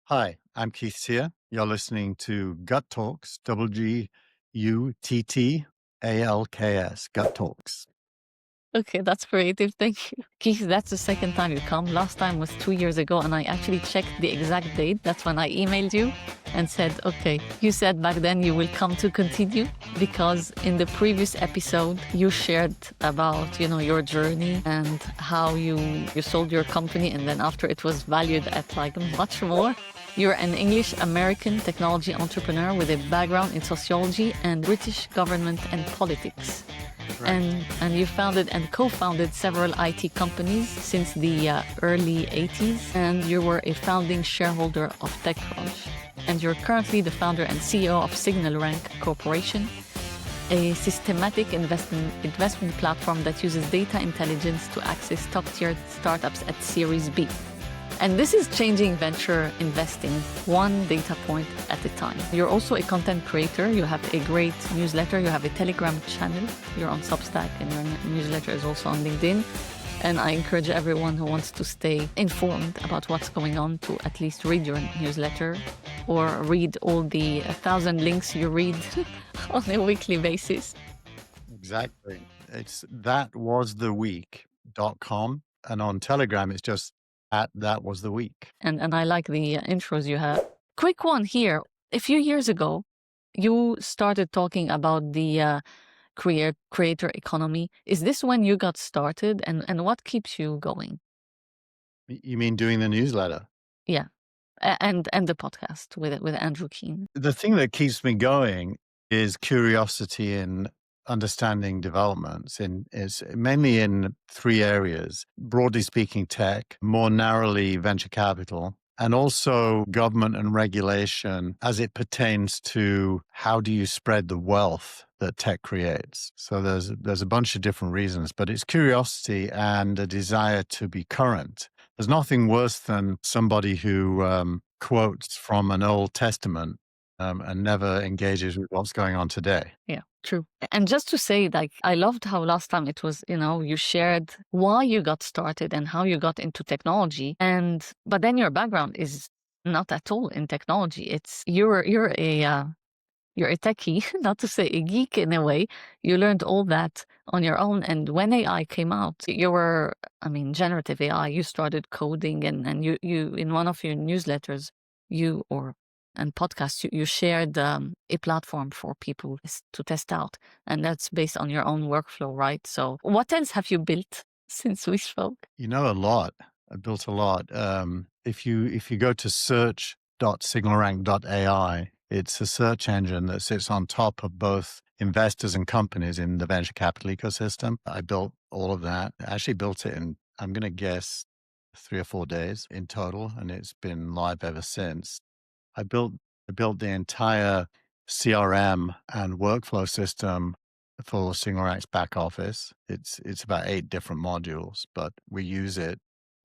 Hi, I'm Keith Teare. You're listening to Gut Talks, Guttalks, Gut Talks. Okay, that's creative. Thank you. Keith, that's the second time you come. Last time was 2 years ago, and I actually checked the exact date. That's when I emailed you and said, okay, you said back then you will come to continue because in the previous episode, you shared about, your journey and how you sold your company. And then after it was valued at like much more. You're an English American technology entrepreneur with a background in sociology and British government and politics. Right. And you founded and co-founded several IT companies since the early 80s, and you were a founding shareholder of TechCrunch. And you're currently the founder and CEO of SignalRank Corporation, a systematic investment platform that uses data intelligence to access top-tier startups at Series B. And this is changing venture investing one data point at a time. You're also a content creator. You have a great newsletter. You have a Telegram channel. You're on Substack, and your newsletter is also on LinkedIn. And I encourage everyone who wants to stay informed about what's going on to at least read your newsletter or read all the 1,000 links you read on a weekly basis. Exactly. It's thatwastheweek.com. And on Telegram, it's just at thatwastheweek. And I like the intros you have. Quick one here. A few years ago, you started talking about the creator economy. Is this when you got started, and what keeps you going? You mean doing the newsletter? Yeah, and the podcast with Andrew Keen. The thing that keeps me going is curiosity in understanding developments is mainly in three areas: broadly speaking, tech; more narrowly, venture capital; and also government and regulation as it pertains to how do you spread the wealth that tech creates. So there's a bunch of different reasons, but it's curiosity and a desire to be current. There's nothing worse than somebody who quotes from an Old Testament and never engages with what's going on today. Yeah, true. And just to say, like, I loved how last time it was, you shared why you got started and how you got into technology. But then your background is not at all in technology. It's you're a techie, not to say a geek in a way. You learned all that on your own. And when AI came out, generative AI, you started coding, and you in one of your newsletters, and podcasts, you shared a platform for people to test out. And that's based on your own workflow, right? So what else have you built since we spoke? You know, a lot. I built a lot. If you go to search.signalrank.ai, it's a search engine that sits on top of both investors and companies in the venture capital ecosystem. I built all of that. I actually built it in, I'm going to guess, 3 or 4 days in total, and it's been live ever since. I built the entire CRM and workflow system for SignalRank's back office. It's about 8 different modules, but we use it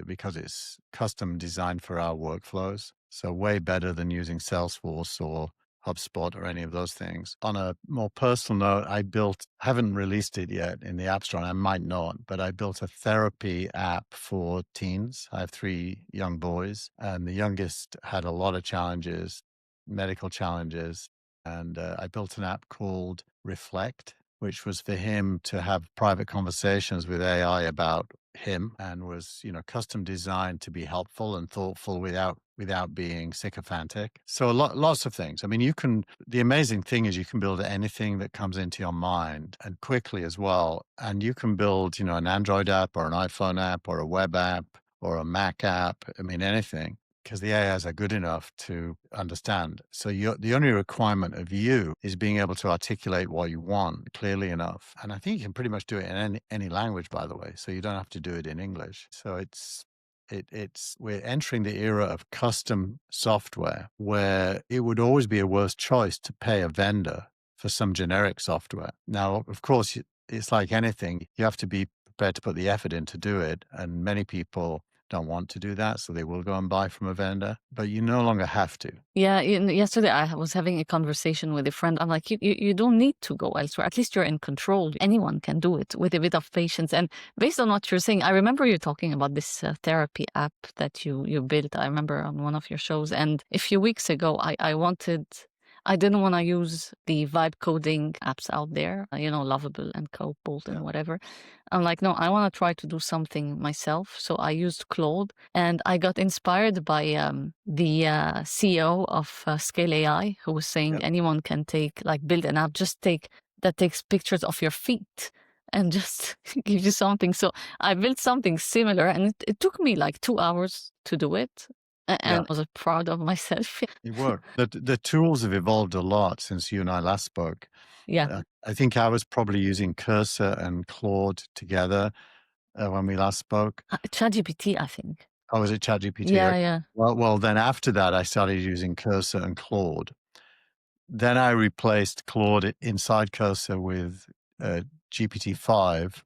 because it's custom designed for our workflows. So way better than using Salesforce or HubSpot or any of those things. On a more personal note, I haven't released it yet in the App Store, and I might not, but I built a therapy app for teens. I have 3 young boys, and the youngest had a lot of challenges, medical challenges. And I built an app called Reflect, which was for him to have private conversations with AI about him, and was, custom designed to be helpful and thoughtful without being sycophantic. So lots of things. I mean, the amazing thing is you can build anything that comes into your mind, and quickly as well. And you can build, an Android app or an iPhone app or a web app or a Mac app. I mean, anything, because the AIs are good enough to understand. So the only requirement of you is being able to articulate what you want clearly enough. And I think you can pretty much do it in any language, by the way. So you don't have to do it in English. So we're entering the era of custom software where it would always be a worse choice to pay a vendor for some generic software. Now, of course, it's like anything. You have to be prepared to put the effort in to do it. And many people don't want to do that, so they will go and buy from a vendor, but you no longer have to. Yeah, yesterday I was having a conversation with a friend. I'm like, you don't need to go elsewhere. At least you're in control. Anyone can do it with a bit of patience. And based on what you're saying, I remember you talking about this therapy app that you built. I remember on one of your shows. And a few weeks ago, I didn't want to use the vibe coding apps out there, Lovable and Copilot and Yeah. whatever. I'm like, no, I want to try to do something myself. So I used Claude, and I got inspired by the CEO of Scale AI, who was saying Yep. anyone can build an app, that takes pictures of your feet and just gives you something. So I built something similar, and it took me like 2 hours to do it. Yeah. And I was proud of myself. It worked. The tools have evolved a lot since you and I last spoke. Yeah. I think I was probably using Cursor and Claude together when we last spoke. ChatGPT, I think. Oh, was it ChatGPT? Yeah, Okay. yeah. Well, then after that, I started using Cursor and Claude. Then I replaced Claude inside Cursor with GPT-5,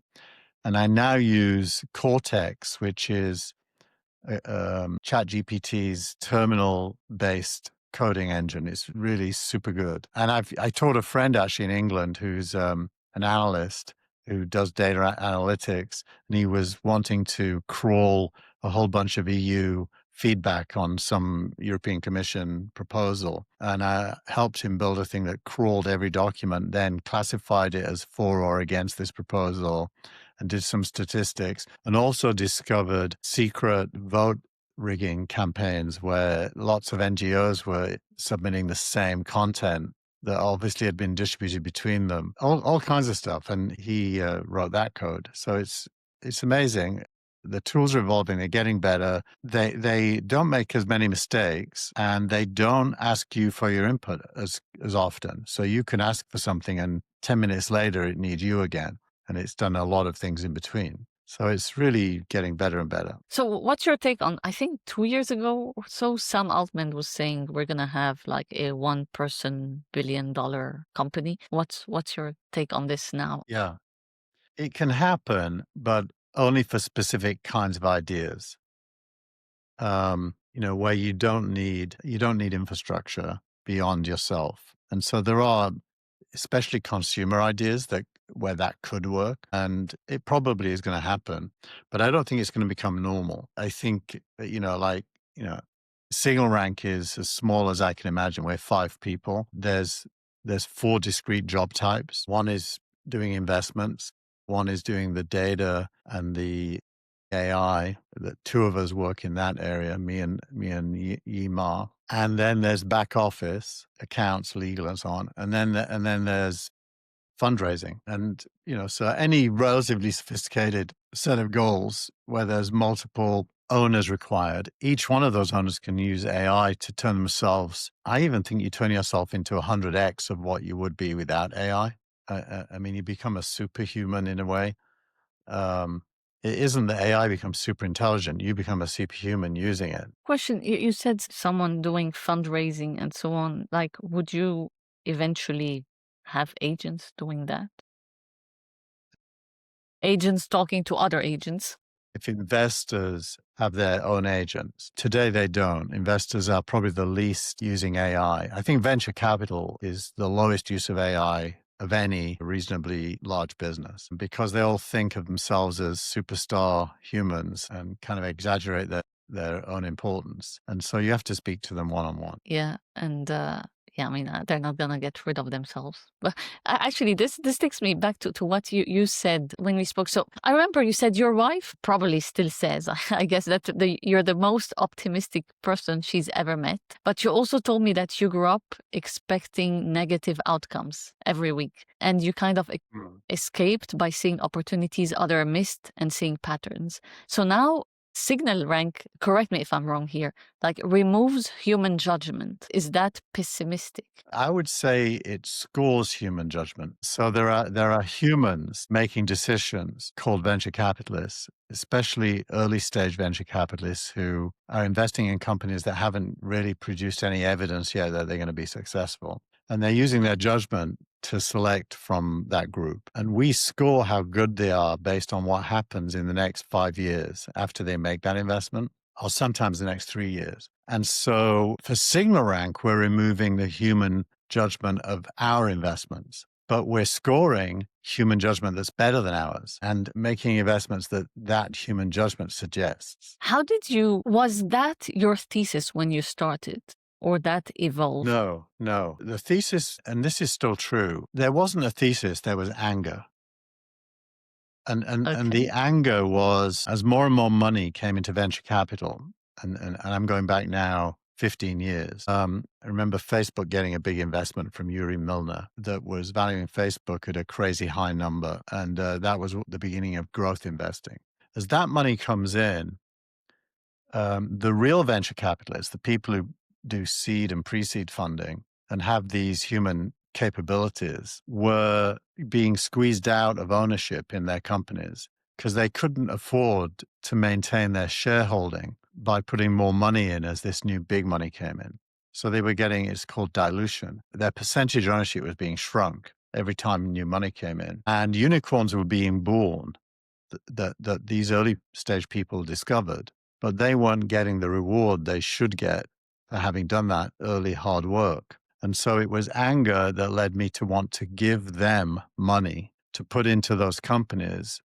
and I now use Cortex, which is ChatGPT's terminal-based coding engine. Is really super good. And I taught a friend actually in England who's an analyst who does data analytics, and he was wanting to crawl a whole bunch of EU feedback on some European Commission proposal. And I helped him build a thing that crawled every document, then classified it as for or against this proposal, and did some statistics, and also discovered secret vote rigging campaigns where lots of NGOs were submitting the same content that obviously had been distributed between them, all kinds of stuff. And he wrote that code. So it's amazing. The tools are evolving, they're getting better. They don't make as many mistakes, and they don't ask you for your input as often. So you can ask for something and 10 minutes later it needs you again. And it's done a lot of things in between. So it's really getting better and better. So what's your take on, I think 2 years ago or so, Sam Altman was saying we're going to have like a one-person billion-dollar company. What's your take on this now? Yeah. It can happen, but only for specific kinds of ideas. Where you don't need infrastructure beyond yourself. And so there are especially consumer ideas where that could work, and it probably is going to happen, but I don't think it's going to become normal. I think that, SignalRank is as small as I can imagine. We're 5 people. There's 4 discrete job types. One is doing investments. One is doing the data and the AI. The 2 of us work in that area, me and Yima. And then there's back office, accounts, legal, and so on. And then there's fundraising. And, so any relatively sophisticated set of goals where there's multiple owners required, each one of those owners can use AI to turn themselves. I even think you turn yourself into 100x of what you would be without AI. I mean, you become a superhuman in a way. It isn't that AI becomes super intelligent. You become a superhuman using it. Question, you said someone doing fundraising and so on. Like, would you eventually have agents doing that? Agents talking to other agents? If investors have their own agents, today they don't. Investors are probably the least using AI. I think venture capital is the lowest use of AI of any reasonably large business, because they all think of themselves as superstar humans and kind of exaggerate their own importance. And so you have to speak to them one-on-one. Yeah, and I mean, they're not gonna get rid of themselves. But actually, this takes me back to what you said when we spoke. So I remember you said your wife probably still says, I guess, that you're the most optimistic person she's ever met. But you also told me that you grew up expecting negative outcomes every week, and you kind of escaped by seeing opportunities other missed and seeing patterns. So now SignalRank, correct me if I'm wrong here, like removes human judgment. Is that pessimistic? I would say it scores human judgment. So there are humans making decisions called venture capitalists, especially early stage venture capitalists who are investing in companies that haven't really produced any evidence yet that they're going to be successful. and they're using their judgment to select from that group. And we score how good they are based on what happens in the next 5 years after they make that investment, or sometimes the next 3 years. And so for SignalRank, we're removing the human judgment of our investments, but we're scoring human judgment that's better than ours and making investments that that human judgment suggests. Was that your thesis when you started, or that evolved? No, no. The thesis, and this is still true, there wasn't a thesis, there was anger. And the Okay. anger was as more and more money came into venture capital, and I'm going back now 15 years. I remember Facebook getting a big investment from Yuri Milner that was valuing Facebook at a crazy high number, and that was the beginning of growth investing. As that money comes in, the real venture capitalists, the people who do seed and pre-seed funding and have these human capabilities, were being squeezed out of ownership in their companies because they couldn't afford to maintain their shareholding by putting more money in as this new big money came in. So they were getting, it's called dilution. Their percentage ownership was being shrunk every time new money came in. And unicorns were being born that these early stage people discovered, but they weren't getting the reward they should get for having done that early hard work. And so it was anger that led me to want to give them money to put into those companies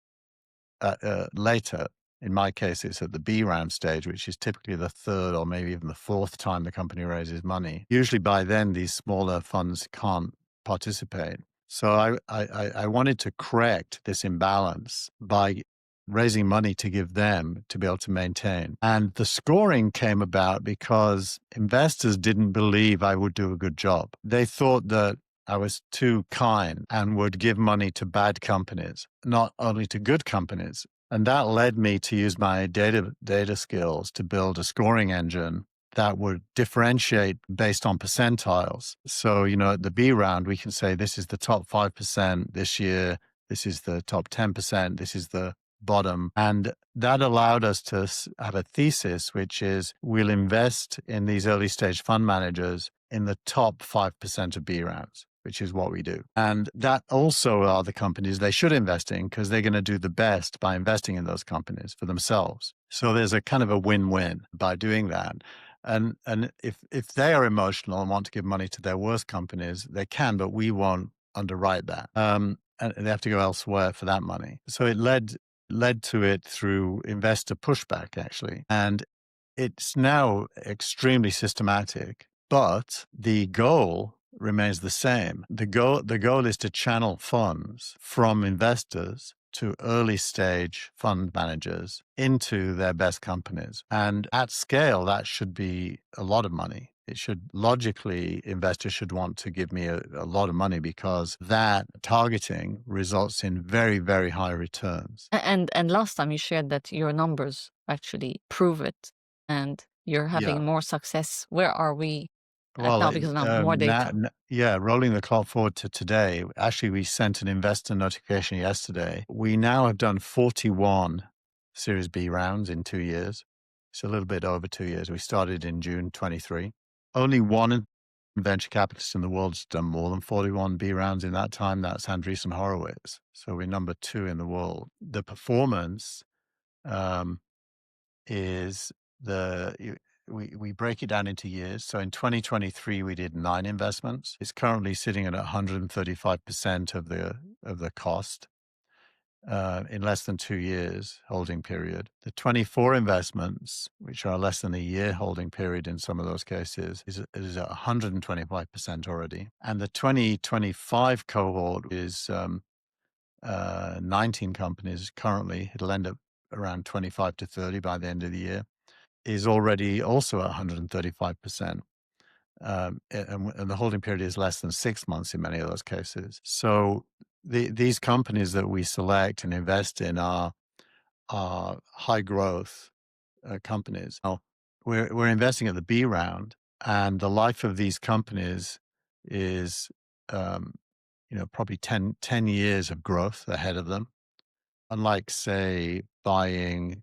later. In my case, it's at the B round stage, which is typically the third or maybe even the fourth time the company raises money. Usually by then, these smaller funds can't participate. So I wanted to correct this imbalance by raising money to give them to be able to maintain. And the scoring came about because investors didn't believe I would do a good job. They thought that I was too kind and would give money to bad companies, not only to good companies. And that led me to use my data skills to build a scoring engine that would differentiate based on percentiles. So, at the B round, we can say this is the top 5% this year, this is the top 10%, this is the bottom. And that allowed us to have a thesis, which is we'll invest in these early stage fund managers in the top 5% of B rounds, which is what we do. And that also are the companies they should invest in because they're going to do the best by investing in those companies for themselves. So there's a kind of a win-win by doing that. And if they are emotional and want to give money to their worst companies, they can, but we won't underwrite that. And they have to go elsewhere for that money. So it led to it through investor pushback, actually. And it's now extremely systematic, but the goal remains the same. The goal is to channel funds from investors to early stage fund managers into their best companies. And at scale, that should be a lot of money. It should logically, investors should want to give me a lot of money because that targeting results in very, very high returns. And last time you shared that your numbers actually prove it, and you're having Yeah. more success. Where are we at Well, now? Because now more data. yeah, rolling the clock forward to today, actually, we sent an investor notification yesterday. We now have done 41 Series B rounds in 2 years. It's a little bit over 2 years. We started in June 23. Only one venture capitalist in the world's done more than 41 B rounds in that time. That's Andreessen Horowitz. So we're number 2 in the world. The performance is we break it down into years. So in 2023, we did 9 investments. It's currently sitting at 135% of the cost in less than 2 years holding period. The 24 investments, which are less than a year holding period in some of those cases, is at 125% already. And the 2025 cohort is 19 companies currently. It'll end up around 25 to 30 by the end of the year, is already also at 135%. And the holding period is less than 6 months in many of those cases. So these companies that we select and invest in are high growth companies. Now, we're investing at the B round, and the life of these companies is probably 10 years of growth ahead of them. Unlike, say, buying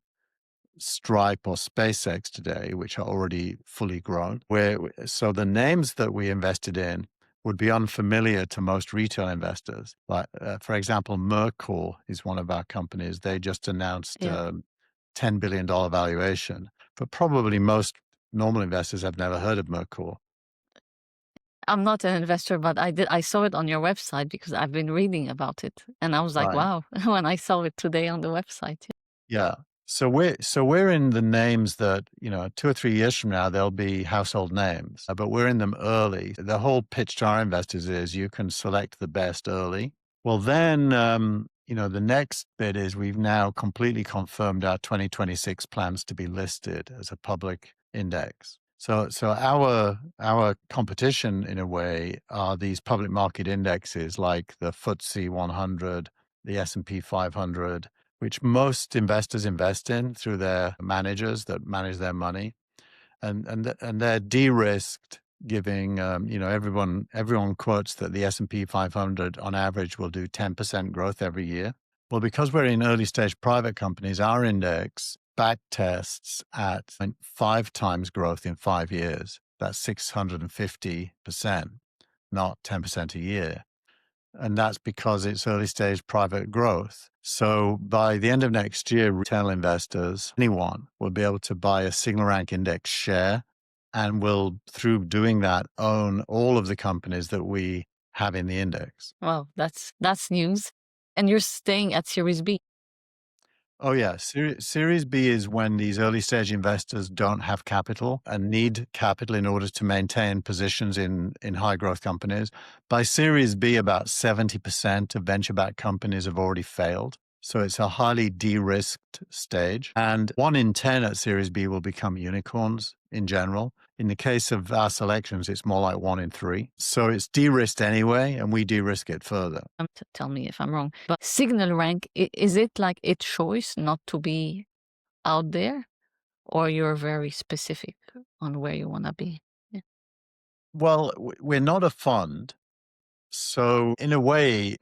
Stripe or SpaceX today, which are already fully grown. So the names that we invested in would be unfamiliar to most retail investors. Like, for example, Mercor is one of our companies. They just announced Yeah. $10 billion valuation, but probably most normal investors have never heard of Mercor. I'm not an investor, but I saw it on your website because I've been reading about it. And I was like, Right. wow, when I saw it today on the website. Yeah. So we're in the names that, 2 or 3 years from now, they'll be household names, but we're in them early. The whole pitch to our investors is you can select the best early. Well, then, the next bit is we've now completely confirmed our 2026 plans to be listed as a public index. So our competition, in a way, are these public market indexes like the FTSE 100, the S&P 500, which most investors invest in through their managers that manage their money, and they're de-risked, giving everyone quotes that the S&P 500 on average will do 10% growth every year. Well, because we're in early stage private companies, our index back tests at 5 times growth in 5 years. That's 650%, not 10% a year. And that's because it's early stage private growth. So by the end of next year, retail investors, anyone, will be able to buy a SignalRank index share and will, through doing that, own all of the companies that we have in the index. Well, that's news. And you're staying at Series B. Oh, yeah. Series B is when these early stage investors don't have capital and need capital in order to maintain positions in high growth companies. By Series B, about 70% of venture backed companies have already failed. So it's a highly de risked stage. And 1 in 10 at Series B will become unicorns in general. In the case of our selections, it's more like 1 in 3. So it's de risked anyway, and we de risk it further. Tell me if I'm wrong, but SignalRank, is it like a choice not to be out there, or you're very specific on where you want to be? Yeah. Well, we're not a fund. So in a way,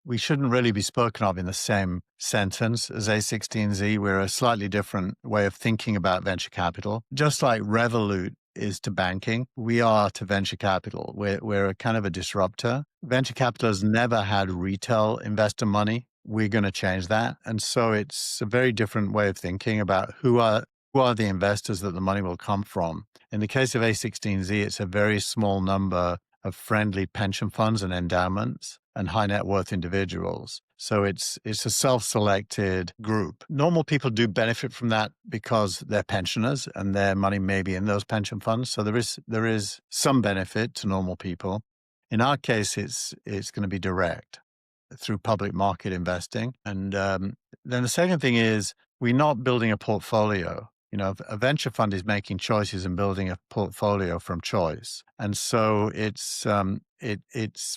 we shouldn't really be spoken of in the same sentence as A16Z. We're a slightly different way of thinking about venture capital. Just like Revolut is to banking, we are to venture capital. We're a kind of a disruptor. Venture capital has never had retail investor money. We're going to change that. And so it's a very different way of thinking about who are the investors that the money will come from. In the case of A16Z, it's a very small number of friendly pension funds and endowments and high net worth individuals. So it's a self-selected group. Normal people do benefit from that because they're pensioners and their money may be in those pension funds. So there is some benefit to normal people. In our case, it's going to be direct through public market investing. And then the second thing is we're not building a portfolio. A venture fund is making choices and building a portfolio from choice. And so it's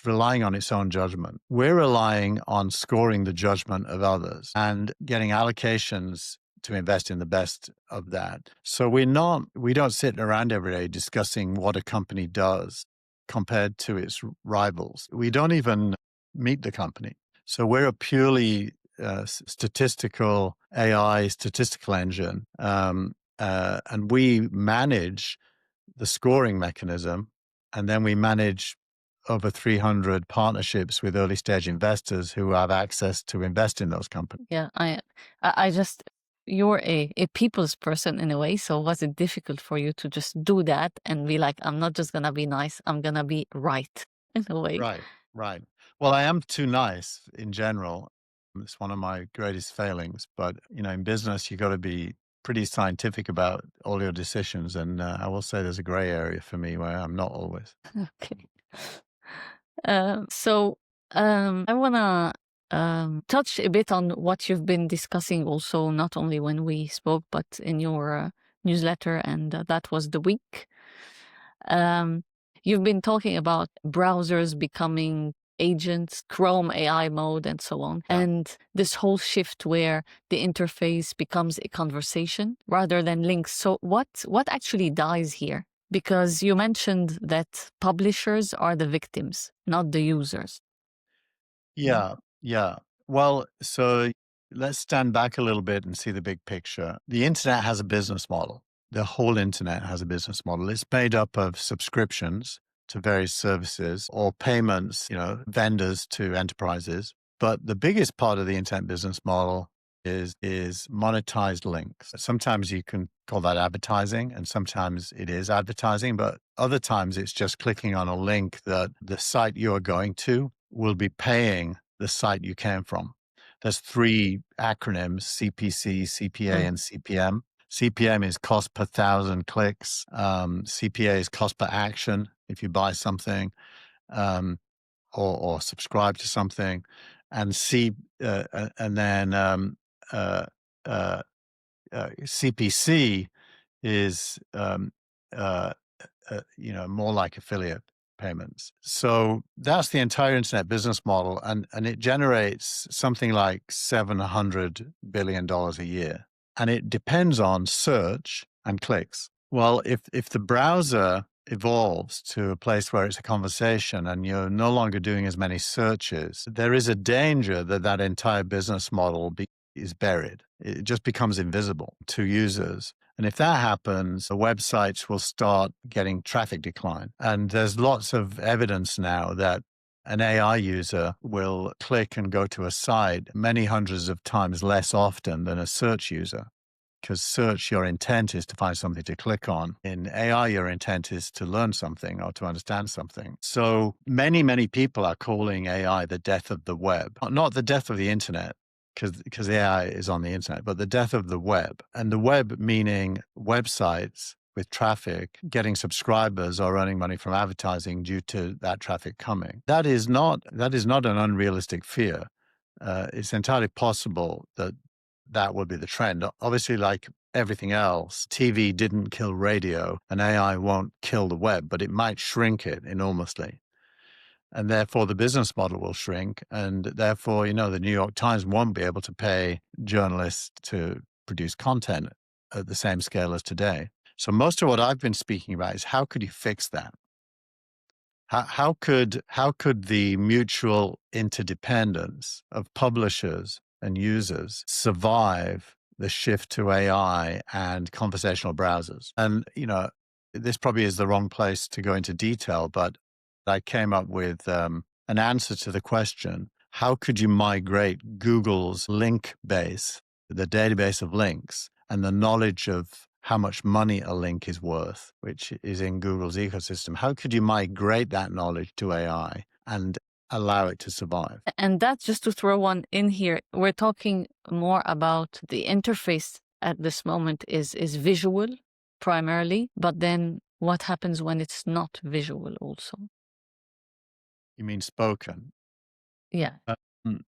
relying on its own judgment. We're relying on scoring the judgment of others and getting allocations to invest in the best of that. So we don't sit around every day discussing what a company does compared to its rivals. We don't even meet the company. So we're a purely statistical AI statistical engine, and we manage the scoring mechanism, and then we manage over 300 partnerships with early stage investors who have access to invest in those companies. Yeah, I just, you're a people's person in a way. So was it difficult for you to just do that and be like, I'm not just gonna be nice, I'm gonna be right in a way? Right, right. Well, I am too nice in general. It's one of my greatest failings. But, in business, you got to be pretty scientific about all your decisions. And I will say there's a gray area for me where I'm not always. Okay. I wanna touch a bit on what you've been discussing also, not only when we spoke, but in your newsletter, and that was the week. You've been talking about browsers becoming agents, Chrome AI mode, and so on. Yeah. And this whole shift where the interface becomes a conversation rather than links. So what actually dies here? Because you mentioned that publishers are the victims, not the users. Yeah, yeah. Well, so let's stand back a little bit and see the big picture. The internet has a business model. The whole internet has a business model. It's made up of subscriptions. to various services or payments, vendors to enterprises. But the biggest part of the internet business model is monetized links. Sometimes you can call that advertising, and sometimes it is advertising, but other times it's just clicking on a link that the site you're going to will be paying the site you came from. There's three acronyms: CPC, CPA, and CPM. CPM is cost per thousand clicks. CPA is cost per action if you buy something or subscribe to something, and uh, uh, CPC is more like affiliate payments. So that's the entire internet business model, and it generates something like $700 billion a year, and it depends on search and clicks. Well, if the browser evolves to a place where it's a conversation and you're no longer doing as many searches, there is a danger that that entire business model is buried. It just becomes invisible to users. And if that happens, the websites will start getting traffic decline. And there's lots of evidence now that an AI user will click and go to a site many hundreds of times less often than a search user. Because search, your intent is to find something to click on. In AI, your intent is to learn something or to understand something. So many, many people are calling AI the death of the web, not the death of the internet, because AI is on the internet, but the death of the web. And the web meaning websites with traffic, getting subscribers or earning money from advertising due to that traffic coming. That is not an unrealistic fear. It's entirely possible that that would be the trend. Obviously, like everything else, TV didn't kill radio, and AI won't kill the web, but it might shrink it enormously. And therefore, the business model will shrink. And therefore, the New York Times won't be able to pay journalists to produce content at the same scale as today. So most of what I've been speaking about is how could you fix that? How could the mutual interdependence of publishers and users survive the shift to AI and conversational browsers? And this probably is the wrong place to go into detail, but I came up with an answer to the question: how could you migrate Google's link base, the database of links, and the knowledge of how much money a link is worth, which is in Google's ecosystem? How could you migrate that knowledge to AI and allow it to survive? And that's just to throw one in here. We're talking more about the interface at this moment is visual primarily, but then what happens when it's not visual also? You mean spoken? Yeah. Um,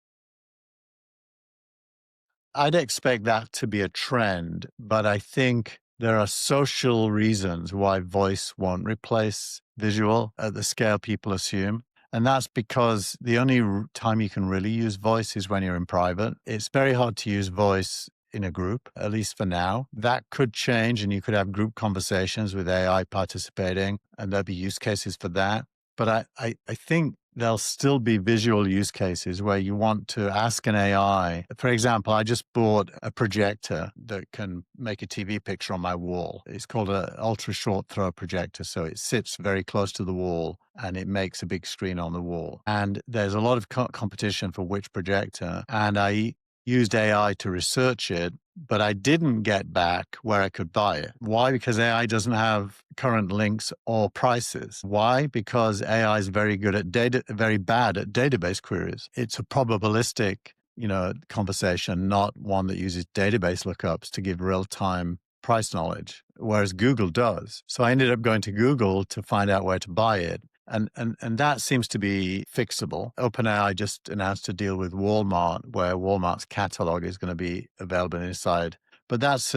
I'd expect that to be a trend, but I think there are social reasons why voice won't replace visual at the scale people assume. And that's because the only time you can really use voice is when you're in private. It's very hard to use voice in a group, at least for now. That could change, and you could have group conversations with AI participating, and there'll be use cases for that. But I think there'll still be visual use cases where you want to ask an AI. For example, I just bought a projector that can make a TV picture on my wall. It's called an ultra short throw projector. So it sits very close to the wall and it makes a big screen on the wall. And there's a lot of competition for which projector. And I used AI to research it, but I didn't get back where I could buy it. Why? Because AI doesn't have current links or prices. Why? Because AI is very bad at database queries. It's a probabilistic, conversation, not one that uses database lookups to give real-time price knowledge, whereas Google does. So I ended up going to Google to find out where to buy it. And that seems to be fixable. OpenAI just announced a deal with Walmart, where Walmart's catalog is going to be available inside. But that's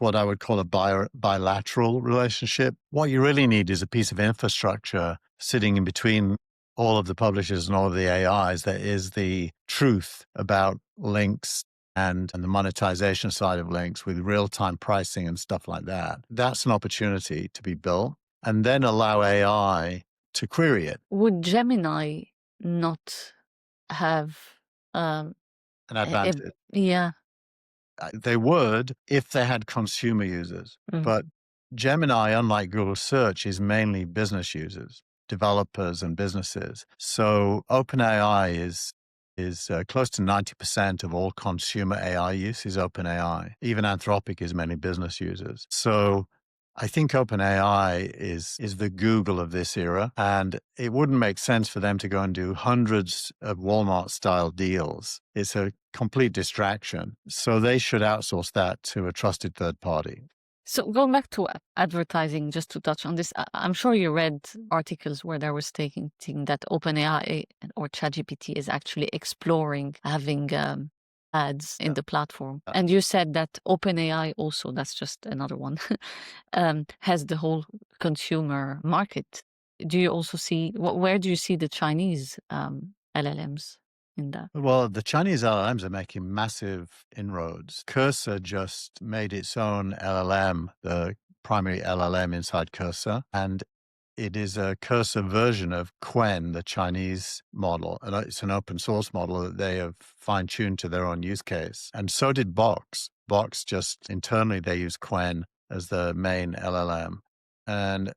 what I would call a bilateral relationship. What you really need is a piece of infrastructure sitting in between all of the publishers and all of the AIs that is the truth about links and the monetization side of links with real-time pricing and stuff like that. That's an opportunity to be built, and then allow AI to query it. Would Gemini not have An advantage. yeah. They would if they had consumer users. But Gemini, unlike Google Search, is mainly business users. developers and businesses. So OpenAI is close to 90% of all consumer AI use is OpenAI. Even Anthropic is many business users. So I think OpenAI is the Google of this era, and it wouldn't make sense for them to go and do hundreds of Walmart-style deals. It's a complete distraction. So they should outsource that to a trusted third party. So going back to advertising, just to touch on this, I'm sure you read articles where they were stating that OpenAI or ChatGPT is actually exploring having ads in the platform. And you said that OpenAI also, that's just another one, has the whole consumer market. Do you also see, where do you see the Chinese LLMs in that? Well, the Chinese LLMs are making massive inroads. Cursor just made its own LLM, the primary LLM inside Cursor, and it is a Cursor version of Qwen, the Chinese model. And it's an open source model that they have fine-tuned to their own use case. And so did Box. Box just internally, they use Qwen as the main LLM. And,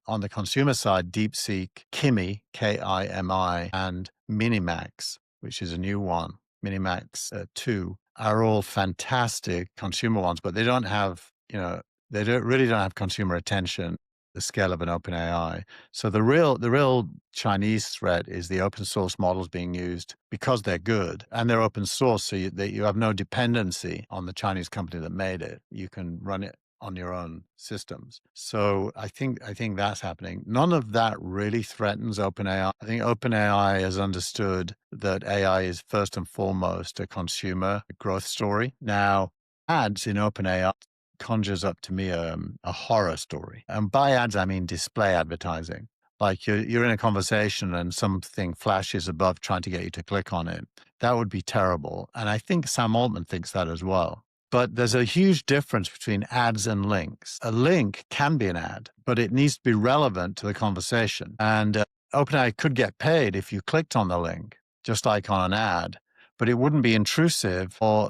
on the consumer side, DeepSeek, Kimi, Kimi, and Minimax, which is a new one, Minimax 2, are all fantastic consumer ones, but they don't have, they really don't have consumer attention, the scale of an OpenAI. So the real Chinese threat is the open source models being used because they're good and they're open source, so you have no dependency on the Chinese company that made it. You can run it on your own systems. So I think that's happening. None of that really threatens OpenAI. I think OpenAI has understood that AI is first and foremost a consumer growth story. Now, ads in OpenAI conjures up to me a horror story. And by ads, I mean display advertising. Like you're in a conversation and something flashes above trying to get you to click on it. That would be terrible. And I think Sam Altman thinks that as well. But there's a huge difference between ads and links. A link can be an ad, but it needs to be relevant to the conversation. And OpenAI could get paid if you clicked on the link, just like on an ad, but it wouldn't be intrusive or,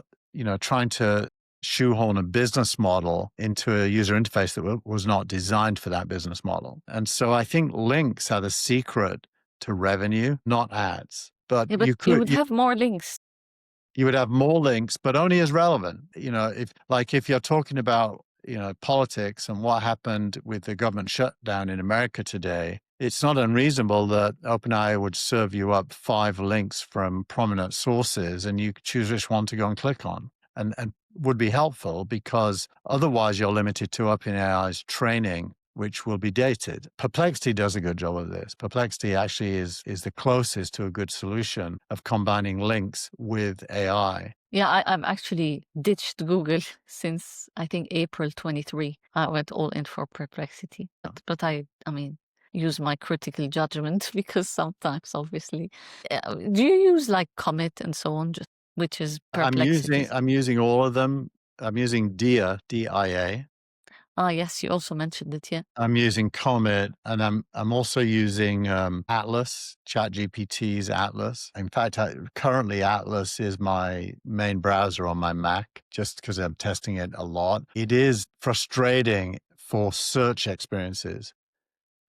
trying to shoehorn a business model into a user interface that was not designed for that business model. And so I think links are the secret to revenue, not ads. But, you would have more links. You would have more links, but only as relevant. If you're talking about, politics and what happened with the government shutdown in America today, it's not unreasonable that OpenAI would serve you up 5 links from prominent sources and you choose which one to go and click on. And would be helpful because otherwise you're limited to OpenAI's training, which will be dated. Perplexity does a good job of this. Perplexity actually is the closest to a good solution of combining links with AI. Yeah, I've actually ditched Google since I think April 23. I went all in for Perplexity, but I use my critical judgment because sometimes, obviously, do you use like Comet and so on, which is Perplexity? I'm using all of them. I'm using DIA, D-I-A. Ah, yes, you also mentioned it, yeah. I'm using Comet, and I'm also using Atlas, ChatGPT's Atlas. In fact, currently Atlas is my main browser on my Mac, just because I'm testing it a lot. It is frustrating for search experiences.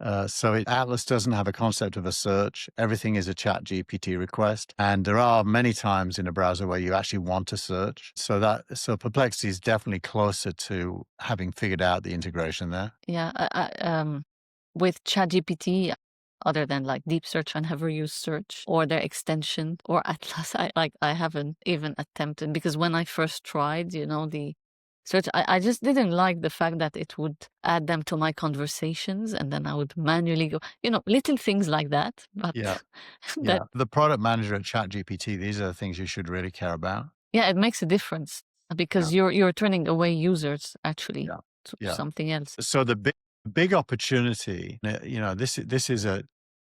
Atlas doesn't have a concept of a search. Everything is a ChatGPT request. And there are many times in a browser where you actually want to search. So Perplexity is definitely closer to having figured out the integration there. Yeah, with ChatGPT, other than like deep search, I never use search or their extension or Atlas. I haven't even attempted, because when I first tried, the search, I just didn't like the fact that it would add them to my conversations and then I would manually go, little things like that. But yeah, the product manager at ChatGPT, these are the things you should really care about. Yeah, it makes a difference because you're turning away users actually to something else. So the big opportunity, this is a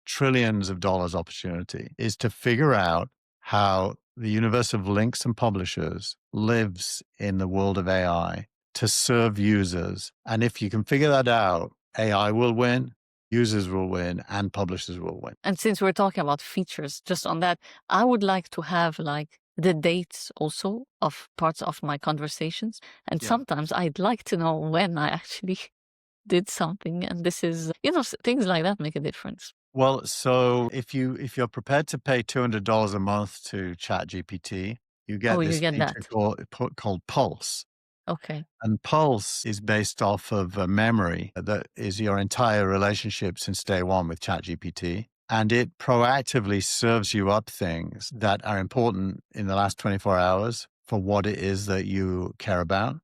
trillions of dollars opportunity, is to figure out how the universe of links and publishers lives in the world of AI to serve users. And if you can figure that out, AI will win, users will win, and publishers will win. And since we're talking about features, just on that, I would like to have like the dates also of parts of my conversations. And sometimes I'd like to know when I actually did something. And this is, things like that make a difference. Well, so if you're prepared to pay $200 a month to ChatGPT, you Oh, get you this get feature that. called Pulse. Okay. And Pulse is based off of a memory that is your entire relationship since day one with ChatGPT. And it proactively serves you up things that are important in the last 24 hours for what it is that you care about.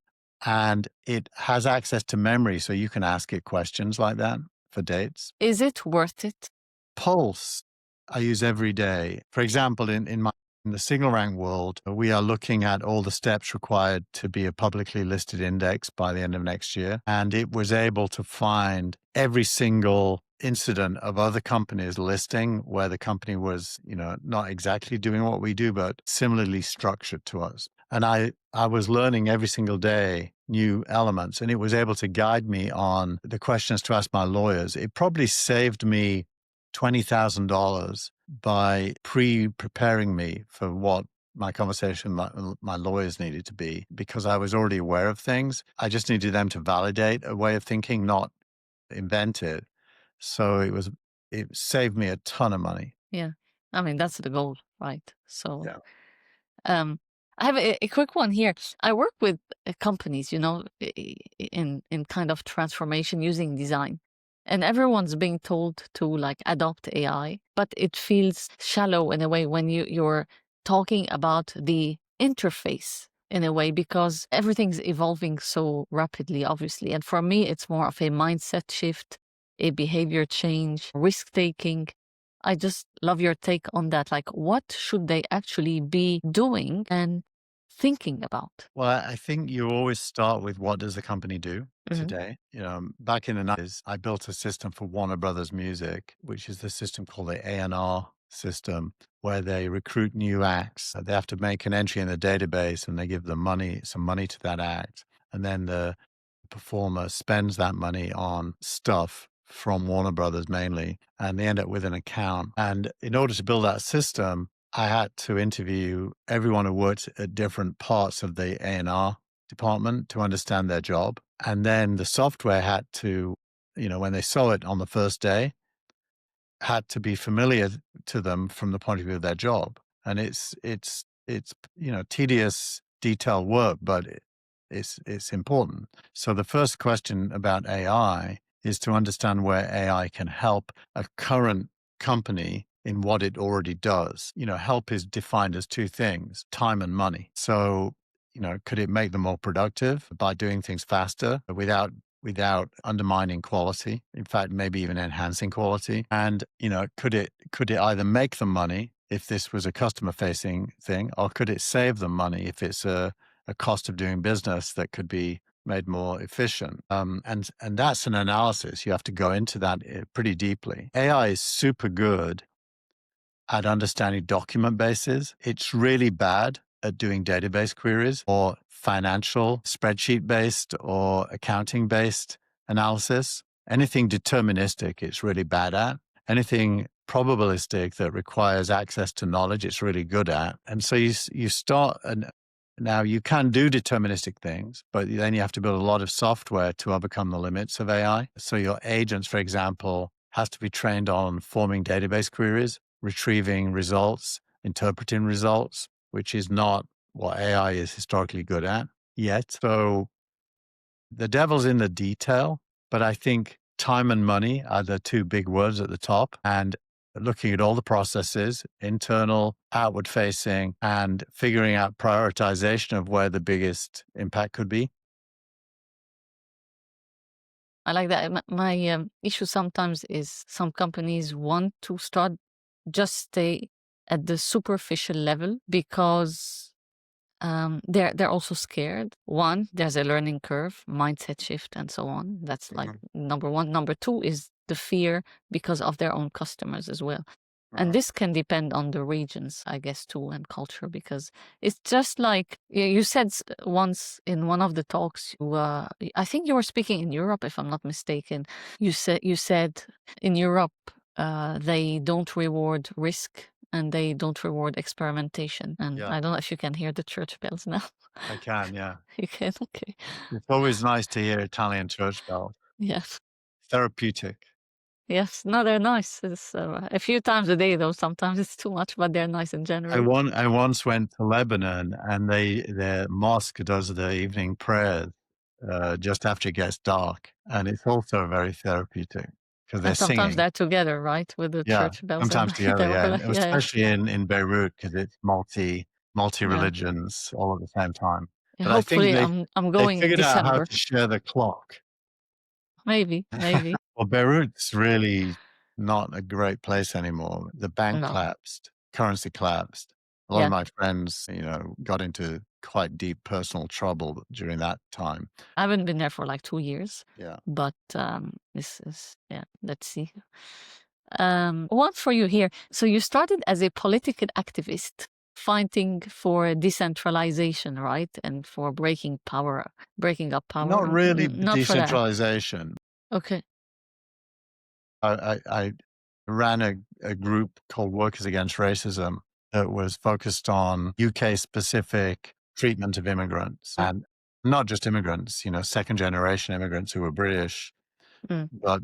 And it has access to memory, so you can ask it questions like that for dates. Is it worth it? Pulse, I use every day. For example, in the SignalRank world, we are looking at all the steps required to be a publicly listed index by the end of next year. And it was able to find every single incident of other companies listing where the company was, not exactly doing what we do, but similarly structured to us. And I was learning every single day new elements, and it was able to guide me on the questions to ask my lawyers. It probably saved me $20,000 by preparing me for what my conversation with my lawyers needed to be, because I was already aware of things. I just needed them to validate a way of thinking, not invent it. So it saved me a ton of money. Yeah. I mean, that's the goal, right? So, Yeah. um, I have a quick one here. I work with companies, in kind of transformation using design, and everyone's being told to like adopt AI, but it feels shallow in a way when you're talking about the interface in a way because everything's evolving so rapidly, obviously. And for me, it's more of a mindset shift, a behavior change, risk taking. I just love your take on that. Like, what should they actually be doing and thinking about? Well, I think you always start with what does the company do Mhm. today? Back in the 90s, I built a system for Warner Brothers Music, which is the system called the A&R system, where they recruit new acts. They have to make an entry in the database and they give them money, some money to that act. And then the performer spends that money on stuff from Warner Brothers mainly, and they end up with an account. And in order to build that system, I had to interview everyone who worked at different parts of the A&R department to understand their job. And then the software had to, when they saw it on the first day, had to be familiar to them from the point of view of their job. And it's tedious, detailed work, but it's important. So the first question about AI is to understand where AI can help a current company in what it already does. Help is defined as two things: time and money. So, could it make them more productive by doing things faster without undermining quality, in fact, maybe even enhancing quality? And, could it either make them money if this was a customer facing thing, or could it save them money if it's a cost of doing business that could be made more efficient? And that's an analysis. You have to go into that pretty deeply. AI is super good at understanding document bases. It's really bad at doing database queries or financial spreadsheet based or accounting based analysis. Anything deterministic, it's really bad at. Anything probabilistic that requires access to knowledge, it's really good at. And so you start, and now you can do deterministic things, but then you have to build a lot of software to overcome the limits of AI. So your agents, for example, has to be trained on forming database queries, retrieving results, interpreting results, which is not what AI is historically good at yet. So the devil's in the detail, but I think time and money are the two big words at the top. And looking at all the processes, internal, outward facing, and figuring out prioritization of where the biggest impact could be. I like that. My issue sometimes is some companies want to start just stay at the superficial level because they're also scared. One, there's a learning curve, mindset shift, and so on. That's like Mhm. number one. Number two is the fear because of their own customers as well. And Uh, this can depend on the regions, I guess, too, and culture, because it's just like you said once in one of the talks. I think you were speaking in Europe, if I'm not mistaken. You said in Europe they don't reward risk and they don't reward experimentation. And yeah, I don't know if you can hear the church bells now. I can. Yeah. You can, okay, It's always nice to hear Italian church bells. yes. Therapeutic. Yes, no, they're nice. It's, a few times a day, though. Sometimes it's too much, but they're nice in general. I once went to Lebanon, and their mosque does the evening prayers just after it gets dark, and it's also very therapeutic because they're And sometimes singing. they're together, right, with the Yeah, church bells and sometimes together, yeah, and yeah, yeah, especially in Beirut because it's multi yeah. religions all at the same time. Yeah, But I think hopefully, I'm they going in figured out how December. to share the clock. Maybe, maybe. Well, Beirut's really not a great place anymore. The bank No. collapsed, currency collapsed. A lot of Yeah, my friends, got into quite deep personal trouble during that time. I haven't been there for like 2 years, Yeah. but this is yeah. Let's see. One for you here. So you started as a political activist, fighting for decentralization, right, and for breaking up power. Not really Not for that. decentralization. Okay. I ran a group called Workers Against Racism that was focused on UK specific treatment of immigrants, and not just immigrants, second generation immigrants who were British, Mm. but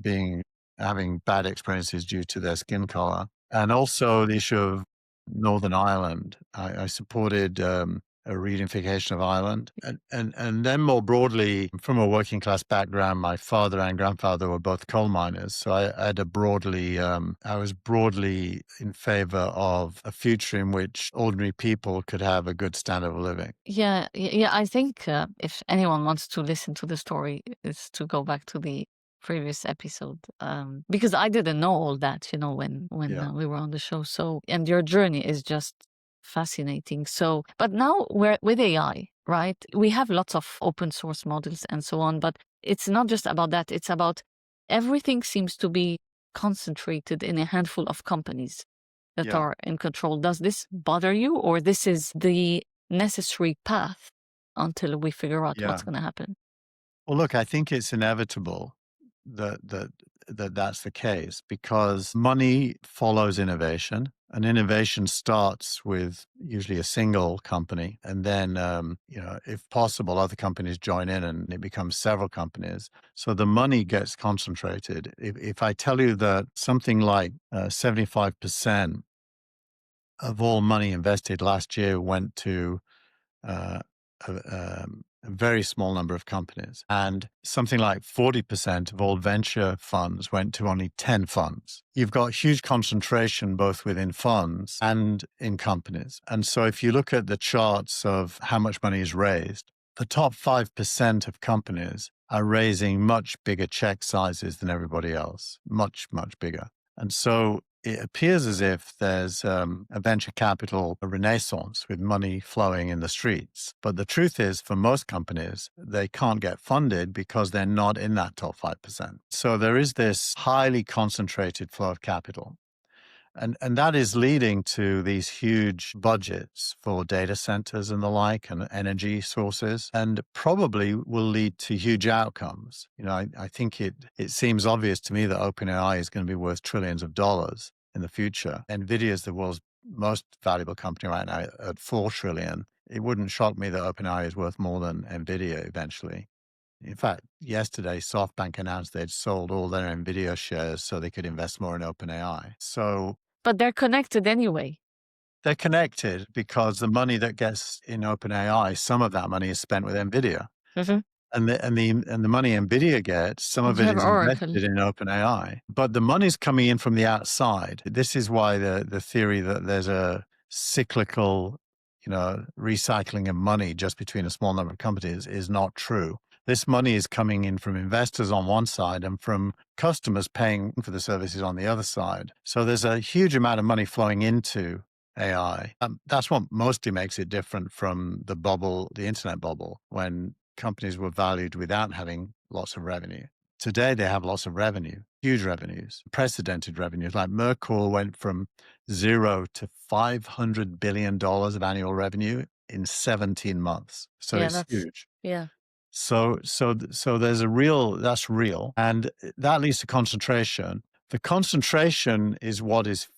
having bad experiences due to their skin color. And also the issue of Northern Ireland. I supported a reunification of Ireland. And then more broadly, from a working class background, my father and grandfather were both coal miners. So I had I was broadly in favor of a future in which ordinary people could have a good standard of living. Yeah, yeah. I think if anyone wants to listen to the story, is to go back to the previous episode, because I didn't know all that, when Yeah. we were on the show. So, and your journey is just fascinating. So, but now we're with AI, right? We have lots of open source models and so on, but it's not just about that. It's about everything seems to be concentrated in a handful of companies that Yeah. are in control. Does this bother you, or this is the necessary path until we figure out Yeah. what's going to happen? Well, look, I think it's inevitable that that's the case because money follows innovation, and innovation starts with usually a single company, and then if possible, other companies join in, and it becomes several companies. So the money gets concentrated. If I tell you that something like 75% of all money invested last year went to uh, a very small number of companies. And something like 40% of all venture funds went to only 10 funds. You've got huge concentration both within funds and in companies. And so if you look at the charts of how much money is raised, the top 5% of companies are raising much bigger check sizes than everybody else, much, much bigger. And so it appears as if there's a venture capital renaissance with money flowing in the streets. But the truth is, for most companies, they can't get funded because they're not in that top 5%. So there is this highly concentrated flow of capital. And that is leading to these huge budgets for data centers and the like and energy sources, and probably will lead to huge outcomes. I think it seems obvious to me that OpenAI is going to be worth trillions of dollars in the future. NVIDIA is the world's most valuable company right now at 4 trillion. It wouldn't shock me that OpenAI is worth more than NVIDIA eventually. In fact, yesterday, SoftBank announced they'd sold all their NVIDIA shares so they could invest more in OpenAI. So But they're connected anyway. they're connected because the money that gets in OpenAI, some of that money is spent with NVIDIA. Mm-hmm. And the money NVIDIA gets, some And of you it have is Oracle. invested in OpenAI. But the money's coming in from the outside. This is why the theory that there's a cyclical, recycling of money just between a small number of companies is not true. This money is coming in from investors on one side and from customers paying for the services on the other side. So there's a huge amount of money flowing into AI. That's what mostly makes it different from the internet bubble, when companies were valued without having lots of revenue. Today, they have lots of revenue, huge revenues, precedented revenues. Like Mercor went from 0 to $500 billion of annual revenue in 17 months. So Yeah, it's that's huge. yeah. So there's that's real. And that leads to concentration. The concentration is what is,